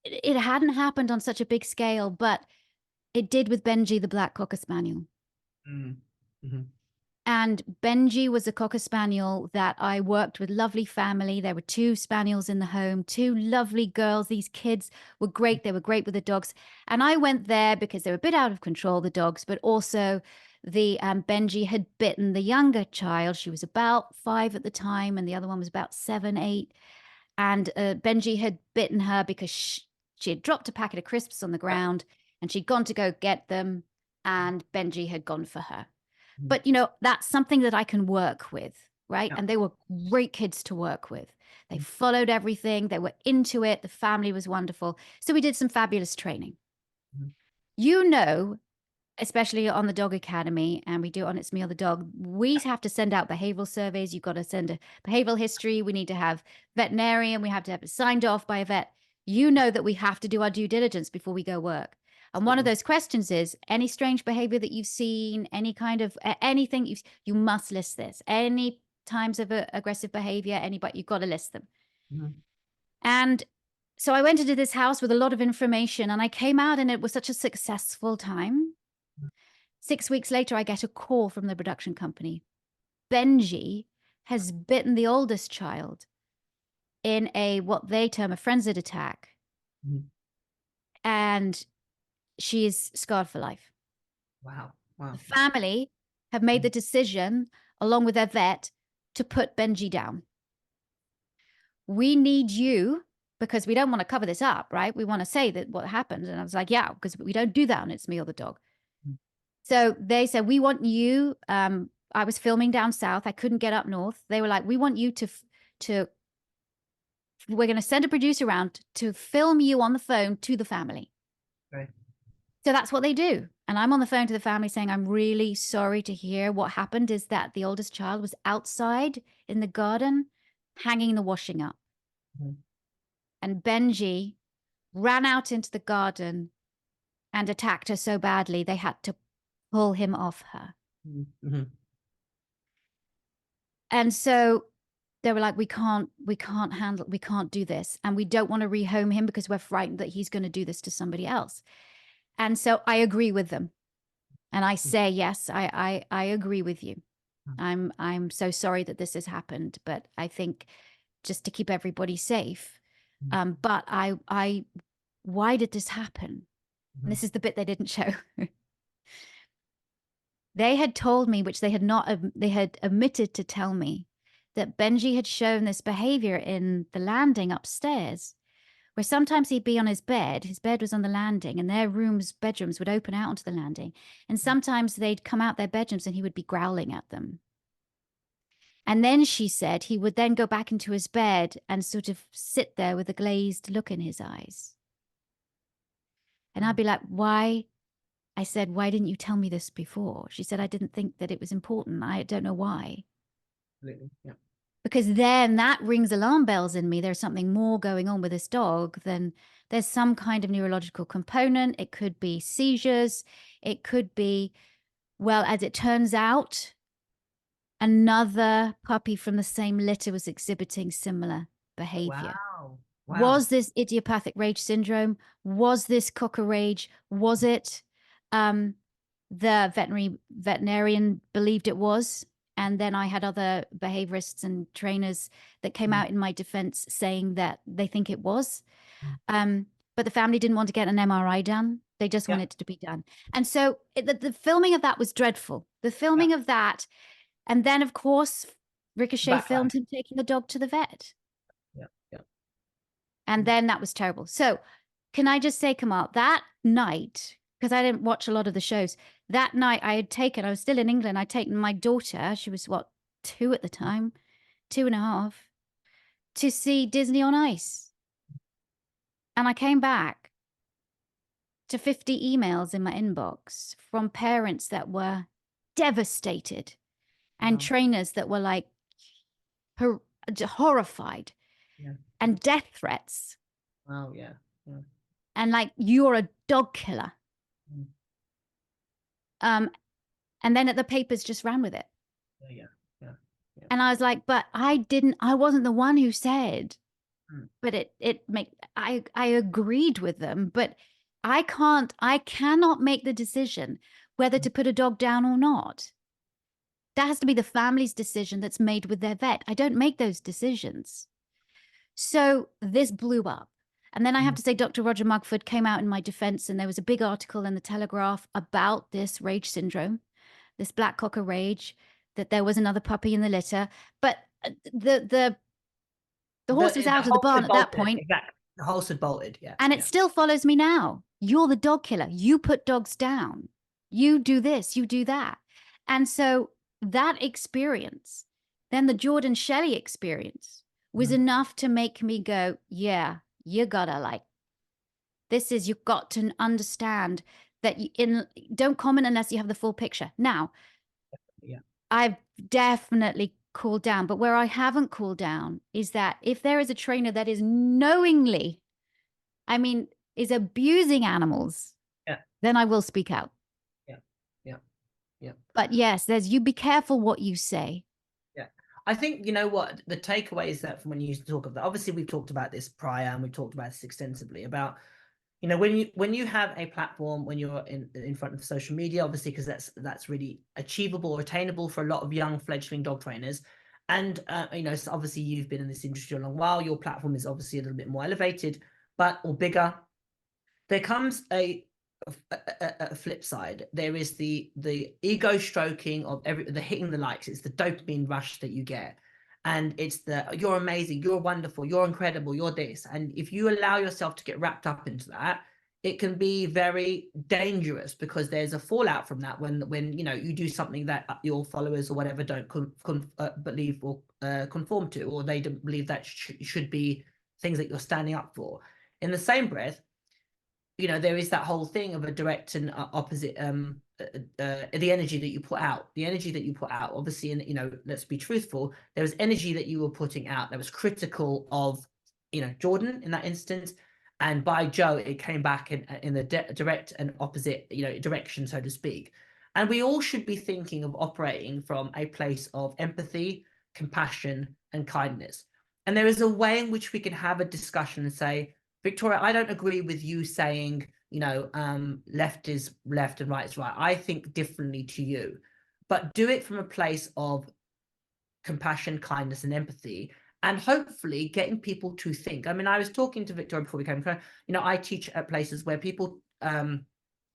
it hadn't happened on such a big scale, but it did with Benji, the Black Cocker Spaniel. And Benji was a Cocker Spaniel that I worked with, lovely family. There were 2 Spaniels in the home, 2 lovely girls. These kids were great. They were great with the dogs. And I went there because they were a bit out of control, the dogs, but also the Benji had bitten the younger child. She was about 5 at the time, and the other one was about 7, 8. And Benji had bitten her because she had dropped a packet of crisps on the ground and she'd gone to go get them, and Benji had gone for her. But, you know, that's something that I can work with, right? And they were great kids to work with. They followed everything. They were into it. The family was wonderful. So we did some fabulous training. You know, especially on the Dog Academy, and we do it on It's Me or the Dog, we have to send out behavioral surveys. You've got to send a behavioral history. We need to have veterinarian. We have to have it signed off by a vet. You know that we have to do our due diligence before we go work. And one of those questions is, any strange behavior that you've seen, any kind of anything, you must list this. Any times of aggressive behavior, you've got to list them. And so I went into this house with a lot of information, and I came out and it was such a successful time. 6 weeks later, I get a call from the production company. Benji has bitten the oldest child in what they term a frenzied attack. And she is scarred for life. Wow. The family have made the decision, along with their vet, to put Benji down. We need you, because we don't want to cover this up, right? We want to say that what happened. And I was like, yeah, because we don't do that on It's Me or the Dog. So they said, we want you. I was filming down south. I couldn't get up north. They were like, we want you we're going to send a producer around to film you on the phone to the family. Right. So that's what they do. And I'm on the phone to the family saying, I'm really sorry to hear. What happened is that the oldest child was outside in the garden, hanging the washing up. Mm-hmm. And Benji ran out into the garden and attacked her so badly, they had to pull him off her. Mm-hmm. And so they were like, we can't do this. And we don't want to rehome him because we're frightened that he's going to do this to somebody else. And so I agree with them. And I say, yes, I agree with you. I'm so sorry that this has happened, but I think just to keep everybody safe. But why did this happen? And this is the bit they didn't show. They had told me, which they had not, they had omitted to tell me, that Benji had shown this behavior in the landing upstairs, where sometimes he'd be on his bed was on the landing, and their bedrooms would open out onto the landing. And sometimes they'd come out their bedrooms and he would be growling at them. And then she said he would then go back into his bed and sort of sit there with a glazed look in his eyes. And I'd be like, why? I said, why didn't you tell me this before? She said, I didn't think that it was important. I don't know why. Yeah. Because then that rings alarm bells in me. There's something more going on with this dog than there's some kind of neurological component. It could be seizures. It could be, well, as it turns out, another puppy from the same litter was exhibiting similar behavior. Wow. Was this idiopathic rage syndrome? Was this cocker rage? Was it the veterinarian believed it was? And then I had other behaviorists and trainers that came out in my defense saying that they think it was. But the family didn't want to get an MRI done. They just wanted it to be done. And so the filming of that was dreadful. The filming of that. And then, of course, Ricochet filmed him taking the dog to the vet. And then that was terrible. So can I just say, Kamal, that night, because I didn't watch a lot of the shows, that night I was still in England, I'd taken my daughter, she was 2 at the time, 2.5, to see Disney on Ice. And I came back to 50 emails in my inbox from parents that were devastated and trainers that were like horrified and death threats. Wow, and like, you're a dog killer. And then the papers just ran with it. And I was like, but I wasn't the one who said, but I agreed with them, but I cannot make the decision whether to put a dog down or not. That has to be the family's decision that's made with their vet. I don't make those decisions. So this blew up. And then I have to say, Dr. Roger Mugford came out in my defense, and there was a big article in the Telegraph about this rage syndrome, this black cocker rage, that there was another puppy in the litter. But the horse was out of the barn at that point. Exactly. The horse had bolted, And it still follows me now. You're the dog killer. You put dogs down. You do this, you do that. And so that experience, then the Jordan Shelley experience, was enough to make me go, yeah, you gotta you've got to understand that don't comment unless you have the full picture. Now, I've definitely cooled down, but where I haven't cooled down is that if there is a trainer that is knowingly, is abusing animals, then I will speak out. But yes, you be careful what you say. I think, you know what, the takeaway is that from when you talk about, obviously we've talked about this prior and we've talked about this extensively about, you know, when you have a platform, when you're in front of social media, obviously, because that's really achievable or attainable for a lot of young fledgling dog trainers. And, you know, so obviously you've been in this industry a long while. Your platform is obviously a little bit more elevated, or bigger. There comes a flip side. There is the ego stroking of the hitting the likes. It's the dopamine rush that you get, and it's you're amazing, you're wonderful, you're incredible, you're this. And if you allow yourself to get wrapped up into that, it can be very dangerous, because there's a fallout from that when you know, you do something that your followers or whatever don't believe or conform to, or they don't believe that should be things that you're standing up for. In the same breath, you know, there is that whole thing of a direct and opposite, the energy that you put out, obviously, and, you know, let's be truthful, there was energy that you were putting out that was critical of, you know, Jordan in that instance, and by Joe, it came back in the direct and opposite, you know, direction, so to speak. And we all should be thinking of operating from a place of empathy, compassion, and kindness. And there is a way in which we can have a discussion and say, Victoria, I don't agree with you saying, you know, left is left and right is right. I think differently to you, but do it from a place of compassion, kindness, and empathy, and hopefully getting people to think. I mean, I was talking to Victoria before we came, you know, I teach at places where people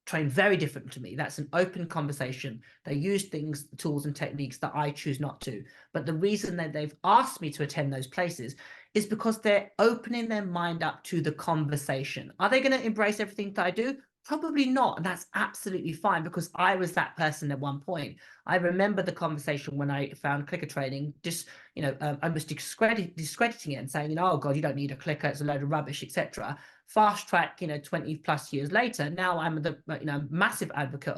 train very different to me. That's an open conversation. They use things, tools, and techniques that I choose not to. But the reason that they've asked me to attend those places is because they're opening their mind up to the conversation. Are they going to embrace everything that I do? Probably not. And that's absolutely fine, because I was that person at one point. I remember the conversation when I found clicker training, just, you know, I was discrediting it and saying, you know, oh God, you don't need a clicker, it's a load of rubbish, etc. Fast track, you know, 20 plus years later, now I'm the, you know, massive advocate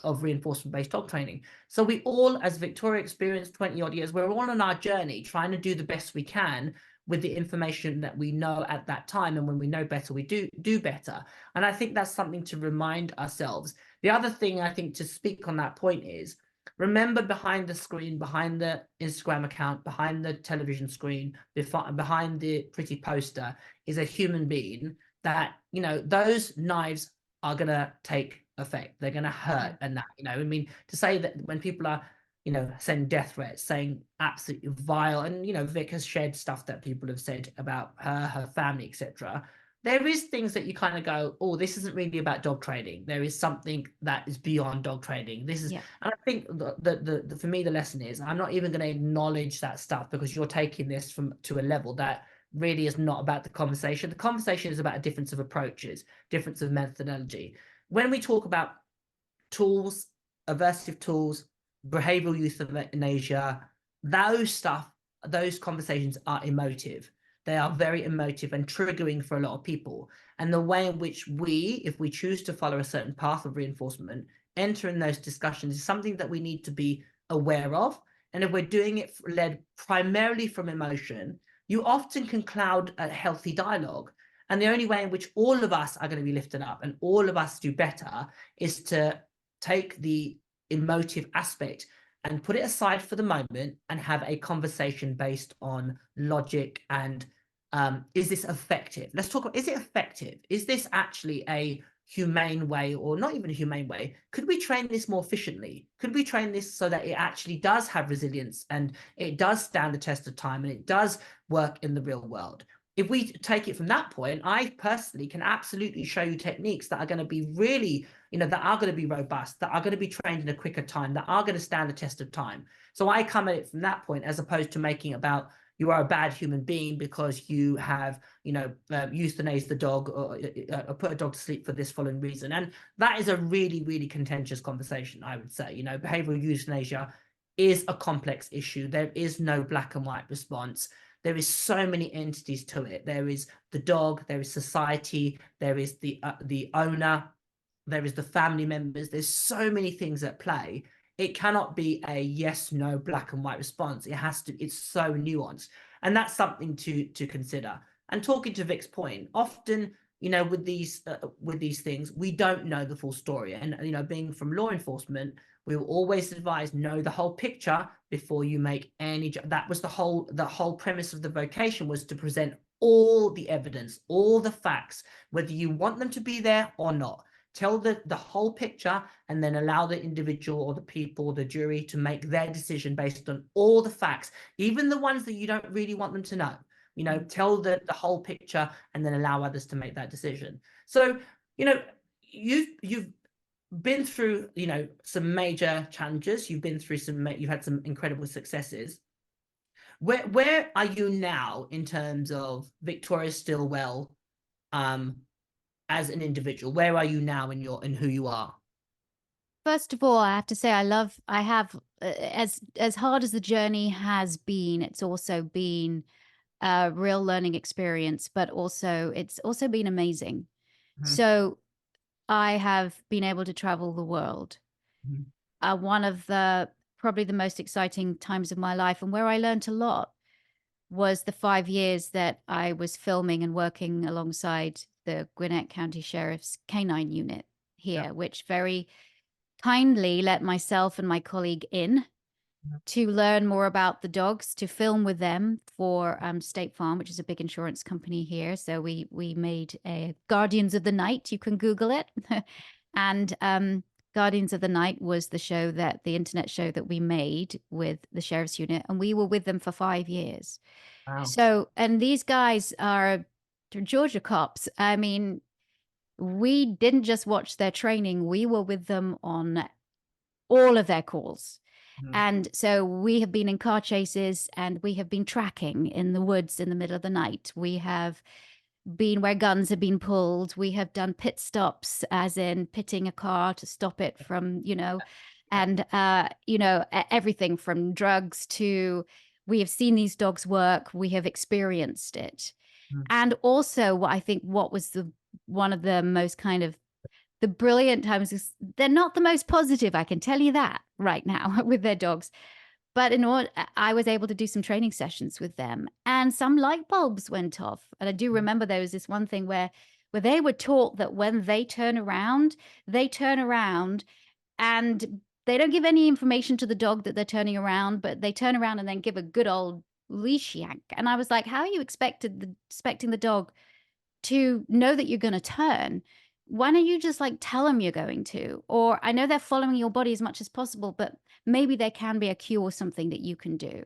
of reinforcement-based dog training. So we all, as Victoria experienced 20 odd years, we're all on our journey trying to do the best we can with the information that we know at that time. And when we know better, we do better. And I think that's something to remind ourselves. The other thing I think to speak on that point is, remember, behind the screen, behind the Instagram account, behind the television screen, behind the pretty poster is a human being that, you know, those knives are going to take effect. They're going to hurt. And that, you know, I mean, to say that when people are, you know, sending death threats, saying absolutely vile, and, you know, Vic has shared stuff that people have said about her family, etc. There is things that you kind of go, oh, this isn't really about dog training. There is something that is beyond dog training. This is, and I think the for me, the lesson is, I'm not even going to acknowledge that stuff, because you're taking this to a level that really is not about the conversation. The conversation is about a difference of approaches, difference of methodology. When we talk about tools, aversive tools, behavioral euthanasia, those conversations are emotive. They are very emotive and triggering for a lot of people. And the way in which we, if we choose to follow a certain path of reinforcement, enter in those discussions is something that we need to be aware of. And if we're doing it led primarily from emotion, you often can cloud a healthy dialogue. And the only way in which all of us are going to be lifted up and all of us do better is to take the emotive aspect and put it aside for the moment and have a conversation based on logic and is this effective? Let's talk about, is it effective? Is this actually a humane way, or not even a humane way? Could we train this more efficiently? Could we train this so that it actually does have resilience and it does stand the test of time and it does work in the real world? If we take it from that point, I personally can absolutely show you techniques that are going to be really, you know, that are going to be robust, that are going to be trained in a quicker time, that are going to stand the test of time. So I come at it from that point, as opposed to making about you are a bad human being because you have, you know, euthanized the dog or put a dog to sleep for this following reason. And that is a really, really contentious conversation, I would say. You know, behavioral euthanasia is a complex issue. There is no black and white response. There is so many entities to it. There is the dog, there is society, there is the owner, there is the family members. There's so many things at play. It cannot be a yes, no, black and white response. It has to, it's so nuanced. And that's something to consider. And talking to Vic's point, often, you know, with these things, we don't know the full story. And, you know, being from law enforcement, we will always advise, know the whole picture before you make any. That was the whole premise of the vocation, was to present all the evidence, all the facts, whether you want them to be there or not. Tell the whole picture, and then allow the individual or the people, the jury, to make their decision based on all the facts, even the ones that you don't really want them to know. You know, tell the whole picture and then allow others to make that decision. So, you know, you've been through, you know, some major challenges. You've been through you've had some incredible successes. Where are you now in terms of Victoria Stillwell as an individual? Where are you now in who you are? First of all, I have to say I have as hard as the journey has been, it's also been a real learning experience, but also it's also been amazing. Mhm. So I have been able to travel the world. Mhm. One of the probably the most exciting times of my life, and where I learned a lot, was the 5 years that I was filming and working alongside the Gwinnett County Sheriff's Canine Unit Yeah. here, which very kindly let myself and my colleague in to learn more about the dogs, to film with them for State Farm, which is a big insurance company here. So we made a Guardians of the Night. You can Google it. And Guardians of the Night was the internet show that we made with the sheriff's unit, and we were with them for 5 years. Wow. So, and these guys are Georgia cops. I mean, we didn't just watch their training, we were with them on all of their calls. Mhm. And so we have been in car chases, and we have been tracking in the woods in the middle of the night. We have been where guns have been pulled. We have done pit stops, as in pitting a car to stop it from, and, everything from drugs to, we have seen these dogs work. We have experienced it. Mhm. And also what was one of the most kind of the brilliant times is they're not the most positive. I can tell you that right now with their dogs. But I was able to do some training sessions with them, and some light bulbs went off. And I do remember there was this one thing where they were taught that when they turn around and they don't give any information to the dog that they're turning around, but they turn around and then give a good old leash yank. And I was like, how are you expecting the dog to know that you're going to turn? Why don't you just like tell them you're going to? Or I know they're following your body as much as possible, but maybe there can be a cue or something that you can do.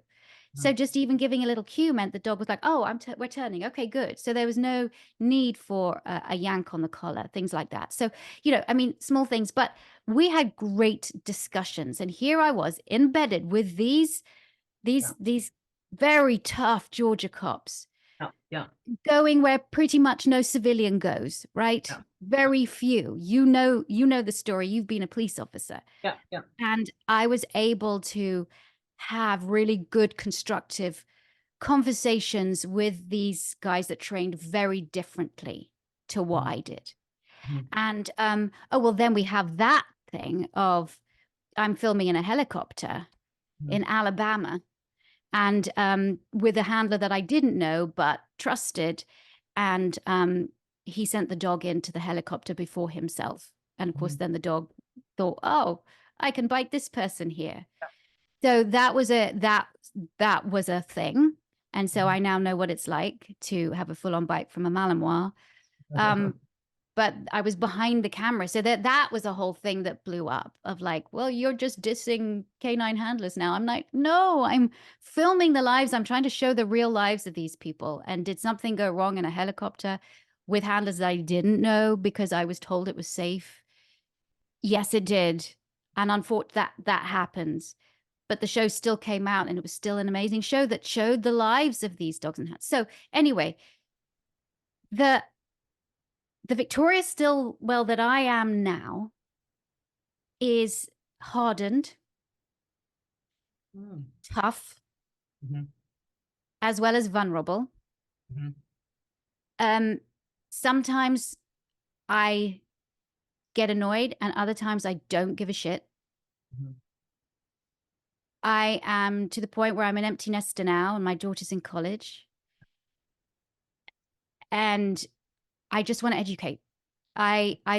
So just even giving a little cue meant the dog was like, oh, we're turning. Okay, good. So there was no need for a yank on the collar, things like that. So, I mean, small things, but we had great discussions. And here I was embedded with these very tough Georgia cops. Yeah. Going where pretty much no civilian goes, right? Yeah. Very few. You know the story. You've been a police officer. Yeah. Yeah. And I was able to have really good, constructive conversations with these guys that trained very differently to what I did. Mhm. And then we have that thing of I'm filming in a helicopter in Alabama, and with a handler that I didn't know but trusted, and he sent the dog into the helicopter before himself. And of course, then the dog thought, "Oh, I can bite this person here." So that was a thing, and so I now know what it's like to have a full-on bite from a Malinois. But I was behind the camera. So that was a whole thing that blew up of like, well, you're just dissing canine handlers now. I'm like, no, I'm filming the lives. I'm trying to show the real lives of these people. And did something go wrong in a helicopter with handlers that I didn't know because I was told it was safe? Yes, it did. And unfortunately, that happens. But the show still came out, and it was still an amazing show that showed the lives of these dogs and cats. So anyway, the Victoria Stillwell that I am now is hardened, tough, as well as vulnerable. Sometimes I get annoyed, and other times I don't give a shit. I am to the point where I'm an empty nester now, and my daughter's in college. And I just want to educate. VSA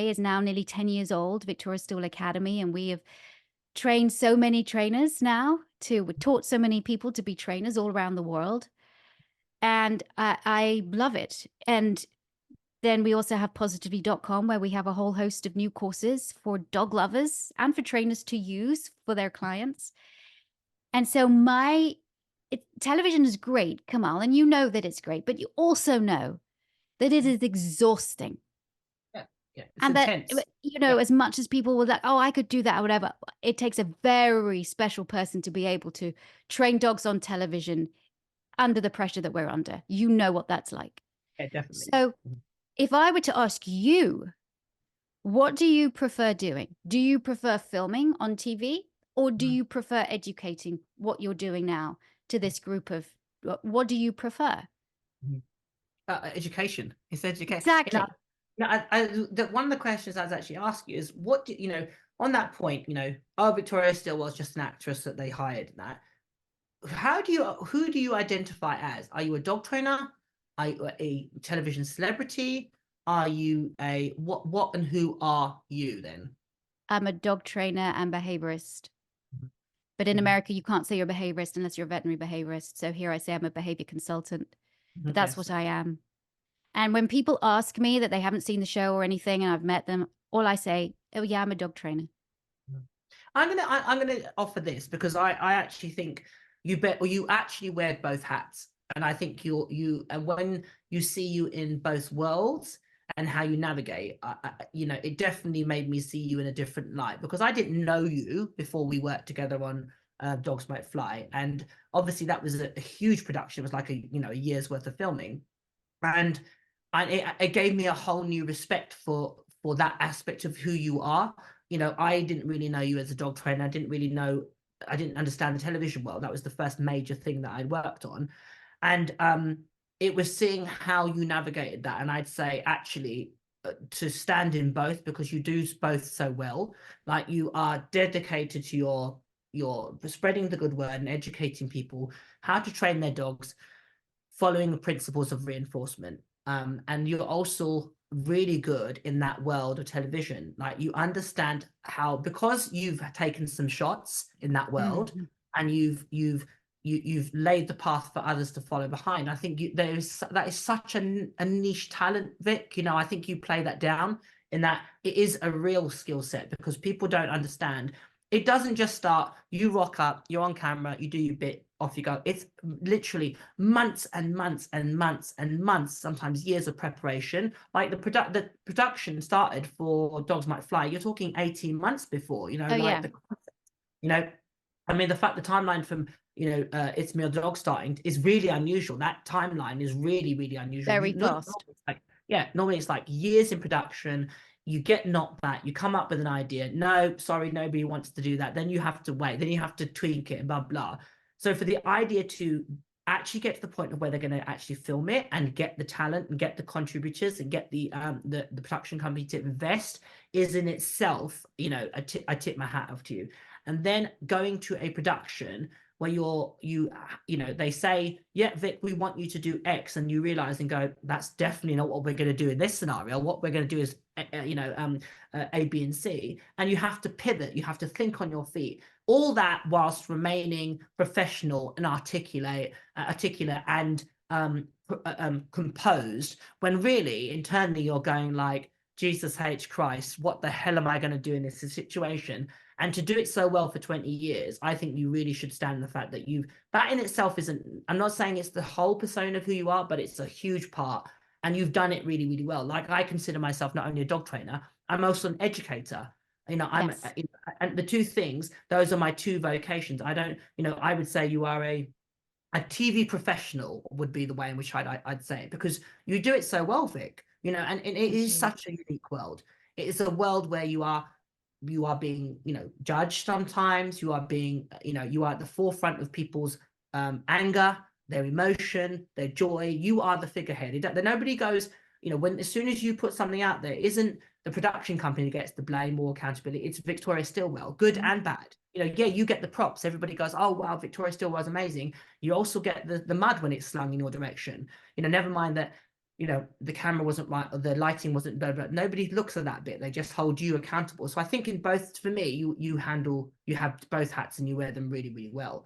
is now nearly 10 years old, Victoria Stillwell Academy, and we have trained so many trainers now we taught so many people to be trainers all around the world. And I love it. And then we also have positively.com, where we have a whole host of new courses for dog lovers and for trainers to use for their clients. And so television is great, Kamal, and you know that it's great, but you also know that it is exhausting. Yeah, it's and intense. that, as much as people were like, oh, I could do that or whatever, it takes a very special person to be able to train dogs on television under the pressure that we're under. You know what that's like. Yeah, definitely. So if I were to ask you, what do you prefer doing? Do you prefer filming on TV, or do you prefer educating what you're doing now to this group of, what do you prefer? Education. It's education. Exactly. One of the questions I was actually asking is, what do you know, on that point, oh, Victoria Stillwell was just an actress that they hired. That who do you identify as? Are you a dog trainer? Are you a television celebrity? Are you a what and who are you then? I'm a dog trainer and behaviorist. But in Mhm. America, you can't say you're a behaviorist unless you're a veterinary behaviorist. So here I say I'm a behavior consultant, but Okay. that's what I am. And when people ask me that they haven't seen the show or anything and I've met them, all I say, oh yeah, I'm a dog trainer. I'm gonna offer this because I actually think you actually wear both hats, and I think and when you see you in both worlds and how you navigate, it definitely made me see you in a different light because I didn't know you before we worked together on Dogs Might Fly, and obviously that was a huge production. It was like a year's worth of filming, and it gave me a whole new respect for that aspect of who you are. I didn't really know you as a dog trainer. I didn't understand the television world. That was the first major thing that I worked on, and it was seeing how you navigated that. And I'd say actually, to stand in both, because you do both so well. Like, you are dedicated to your spreading the good word and educating people how to train their dogs, following the principles of reinforcement. And you're also really good in that world of television. Like, you understand how, because you've taken some shots in that world, Mhm. and you've laid the path for others to follow behind. I think that is such a niche talent, Vic. I think you play that down, in that it is a real skill set, because people don't understand. It doesn't just start, you rock up, you're on camera, you do your bit, off you go. It's literally months and months and months and months, sometimes years of preparation. Like, the production started for Dogs Might Fly, you're talking 18 months before, Oh like yeah, the you know I mean, the fact, the timeline from It's Me or the Dog starting is really unusual. That timeline is really, really unusual. very Normally fast. it's like, yeah, normally it's like years in production. You get knocked back, you come up with an idea. No, sorry, nobody wants to do that. Then you have to wait. Then you have to tweak it and blah blah. So for the idea to actually get to the point of where they're going to actually film it and get the talent and get the contributors and get the production company to invest, is in itself, I tip my hat off to you. And then going to a production where they say, yeah, Vic, we want you to do X, and you realize and go, that's definitely not what we're going to do in this scenario. What we're going to do is A, B, and C. And you have to pivot, you have to think on your feet, all that whilst remaining professional and articulate and composed, when really internally you're going like, Jesus H Christ, what the hell am I going to do in this situation? And to do it so well for 20 years, I think you really should stand in the fact that that in itself isn't, I'm not saying it's the whole persona of who you are, but it's a huge part. And you've done it really, really well. Like, I consider myself not only a dog trainer, I'm also an educator. Yes. And the two things, those are my two vocations. I don't, I would say you are a TV professional, would be the way in which I'd say it, because you do it so well, Vic. And it Thank is you. such a unique world. It is a world where you are being, judged sometimes. You are being, you are at the forefront of people's anger, their emotion, their joy. You are the figurehead. Nobody goes, as soon as you put something out there, isn't the production company that gets the blame or accountability. It's Victoria Stillwell, good Mhm. and bad. Yeah, you get the props. Everybody goes, oh wow, Victoria Stillwell's amazing. You also get the mud when it's slung in your direction. Never mind that the camera wasn't right or the lighting wasn't blah, blah. Nobody looks at that bit. They just hold you accountable. So I think in both, for me, you have both hats and you wear them really, really well.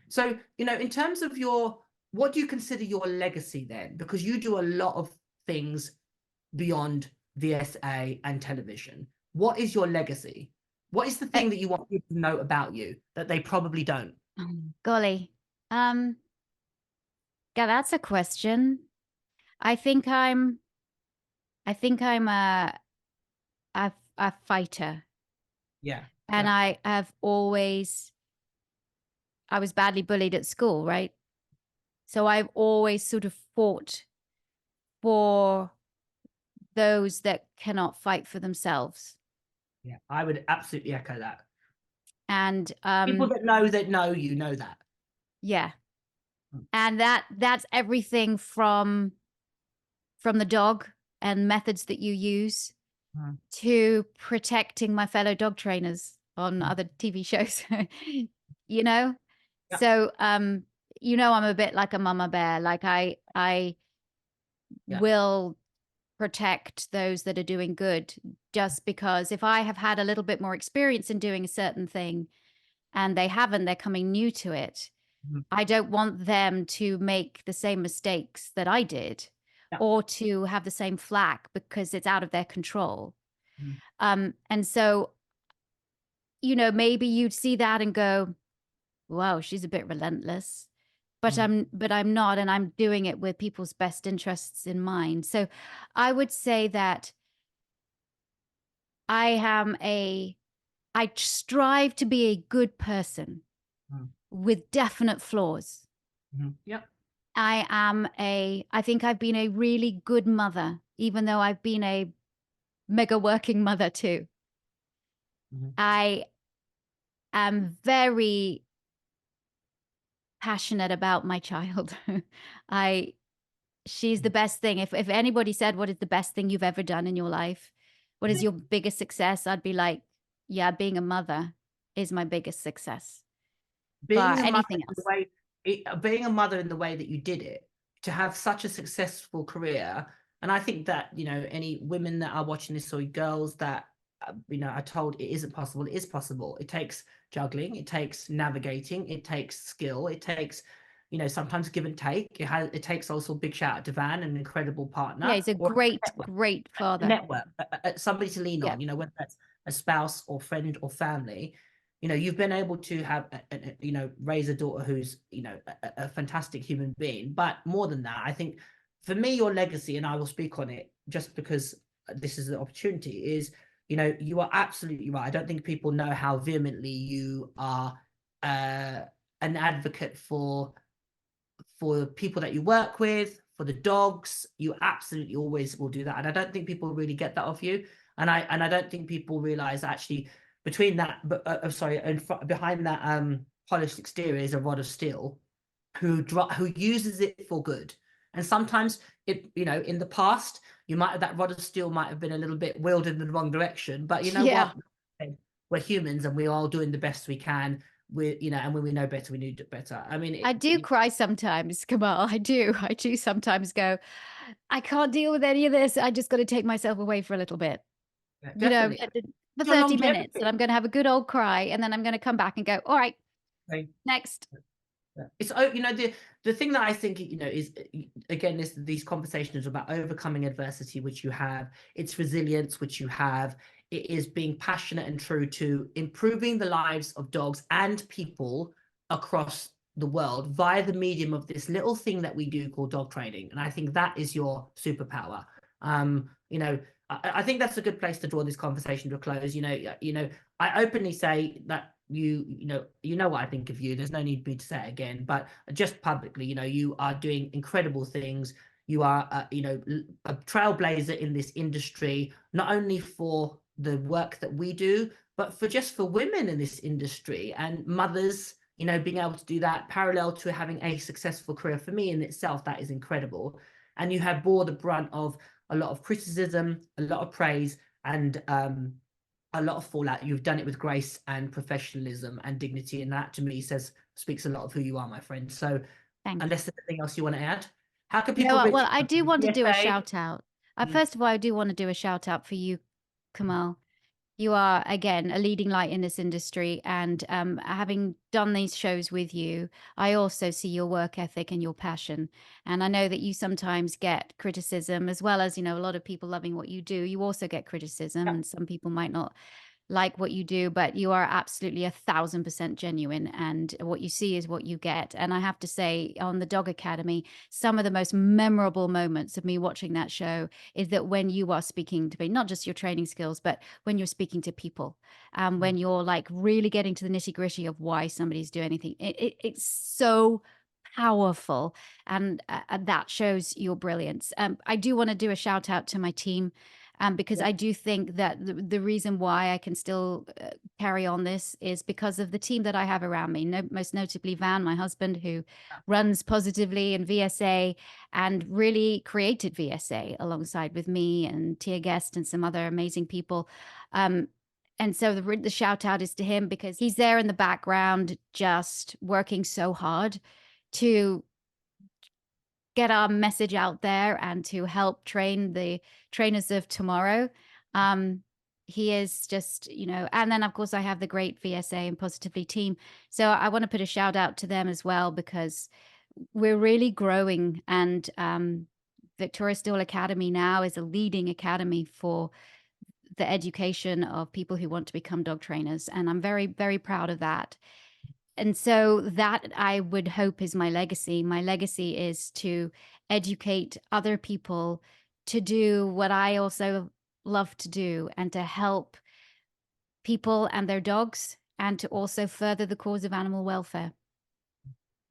So in terms of what do you consider your legacy then? Because you do a lot of things beyond VSA and television. What is your legacy? What is the I, thing that you want people to know about you that they probably don't? golly. Um, yeah, that's a question. I think I'm I think I'm a fighter. Yeah, And yeah. I was badly bullied at school, right? So I've always sort of fought for those that cannot fight for themselves. Yeah, I would absolutely echo that. And People that know you know that. yeah. Mm. And that's everything from the dog and methods that you use to protecting my fellow dog trainers on other TV shows. you know? Yeah. So I'm a bit like a mama bear. Like I will protect those that are doing good, just because if I have had a little bit more experience in doing a certain thing and they haven't, they're coming new to it. I don't want them to make the same mistakes that I did, or to have the same flack because it's out of their control. And so, maybe you'd see that and go, wow, she's a bit relentless. But I'm not, and I'm doing it with people's best interests in mind. So I would say that I strive to be a good person with definite flaws. Yep. I think I've been a really good mother, even though I've been a mega working mother too. I am very passionate about my child. She's the best thing. If anybody said, what is the best thing you've ever done in your life? What is your biggest success? I'd be like, yeah, being a mother is my biggest success. Being But a mother anything in the else. way, being a mother in the way that you did it, to have such a successful career, and I think that any women that are watching this or girls that are told it isn't possible, it is possible. It takes juggling, it takes navigating, it takes skill, it takes sometimes give and take. It takes also big shout out to Van, an incredible partner, Yeah, he's a or great father. network, somebody to lean Yeah. on, whether that's a spouse or friend or family. You've been able to have raise a daughter who's a fantastic human being. But more than that, I think for me, your legacy, and I will speak on it just because this is the opportunity, is you are absolutely right. I don't think people know how vehemently you are an advocate for people that you work with, for the dogs. You absolutely always will do that, and I don't think people really get that of you. And I don't think people realize actually between that, but sorry, and behind that polished exterior is a rod of steel who uses it for good. And sometimes in the past, that rod of steel might have been a little bit wielded in the wrong direction. But you know Yeah. what? We're humans, and we're all doing the best we can. And when we know better, we do better. I mean, I do cry sometimes, Kamal. I do sometimes go, I can't deal with any of this. I just got to take myself away for a little bit. definitely. For Your 30 minutes, and longevity. I'm going to have a good old cry, and then I'm going to come back and go, all right, next. It's the thing that I think is, again, these conversations about overcoming adversity, which you have, it's resilience, which you have, it is being passionate and true to improving the lives of dogs and people across the world via the medium of this little thing that we do called dog training. And I think that is your superpower. I think that's a good place to draw this conversation to a close. I openly say that you know what I think of you. There's no need for me to say it again, but just publicly, you are doing incredible things. You are a trailblazer in this industry, not only for the work that we do, but for women in this industry and mothers, being able to do that parallel to having a successful career. For me in itself, that is incredible. And you have bore the brunt of a lot of criticism, a lot of praise, and a lot of fallout. You've done it with grace and professionalism and dignity, and that to me speaks a lot of who you are, my friend. So unless there's anything else you want to add, how can people well, I do want to do a shout out. Mm. First of all, I do want to do a shout out for you, Kamal. You are, again, a leading light in this industry. And having done these shows with you, I also see your work ethic and your passion. And I know that you sometimes get criticism, as well as, a lot of people loving what you do. You also get criticism, and some people might not like what you do, but you are absolutely 1,000% genuine, and what you see is what you get. And I have to say, on the Dog Academy, some of the most memorable moments of me watching that show is that when you are speaking to me, not just your training skills, but when you're speaking to people, when you're like really getting to the nitty gritty of why somebody's doing anything, it's so powerful, and that shows your brilliance. I do want to do a shout out to my team, because Yeah. I do think that the reason why I can still carry on this is because of the team that I have around me. Most notably Van, my husband, who runs Positively and VSA and really created VSA alongside with me and Tia Guest and some other amazing people. And so the shout out is to him, because he's there in the background just working so hard to get our message out there and to help train the trainers of tomorrow. He is just, and then of course I have the great VSA and Positively team. So I want to put a shout out to them as well, because we're really growing, and Victoria Stillwell Academy now is a leading academy for the education of people who want to become dog trainers. And I'm very, very proud of that. And so that, I would hope, is my legacy. My legacy is to educate other people to do what I also love to do, and to help people and their dogs, and to also further the cause of animal welfare.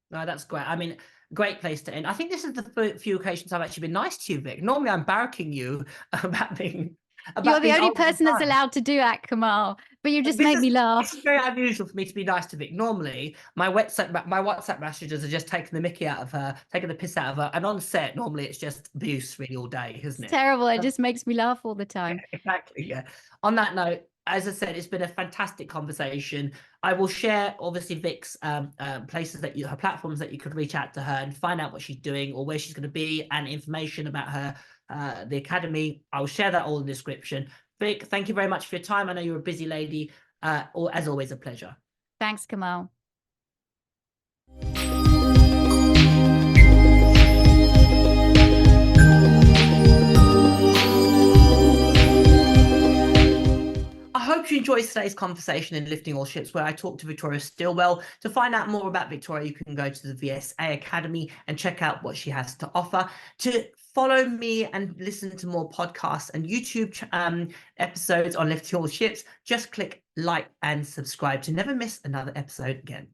No, that's great. I mean, great place to end. I think this is the few occasions I've actually been nice to you, Vic. Normally I'm barracking you about being You're the only old all person the that's time. allowed to do that, Kamal, but you just This made is me this laugh. is very unusual for me to be nice to Vic. Normally, my WhatsApp messages are just taking the mickey out of her, taking the piss out of her. And on set, normally it's just abuse really all day, isn't It's it? terrible. It just makes me laugh all the Yeah, time. exactly. Yeah. On that note, as I said, it's been a fantastic conversation. I will share, obviously, Vic's places that her platforms that you could reach out to her and find out what she's doing or where she's going to be, and information about her, the academy. I will share that all in the description. Vic, thank you very much for your time. I know you're a busy lady. As always, a pleasure. Thanks, Kamal. I hope you enjoyed today's conversation in Lifting All Ships, where I talked to Victoria Stillwell. To find out more about Victoria, you can go to the VSA Academy and check out what she has to offer. To follow me and listen to more podcasts and YouTube episodes on Lifting All Ships, just click like and subscribe to never miss another episode again.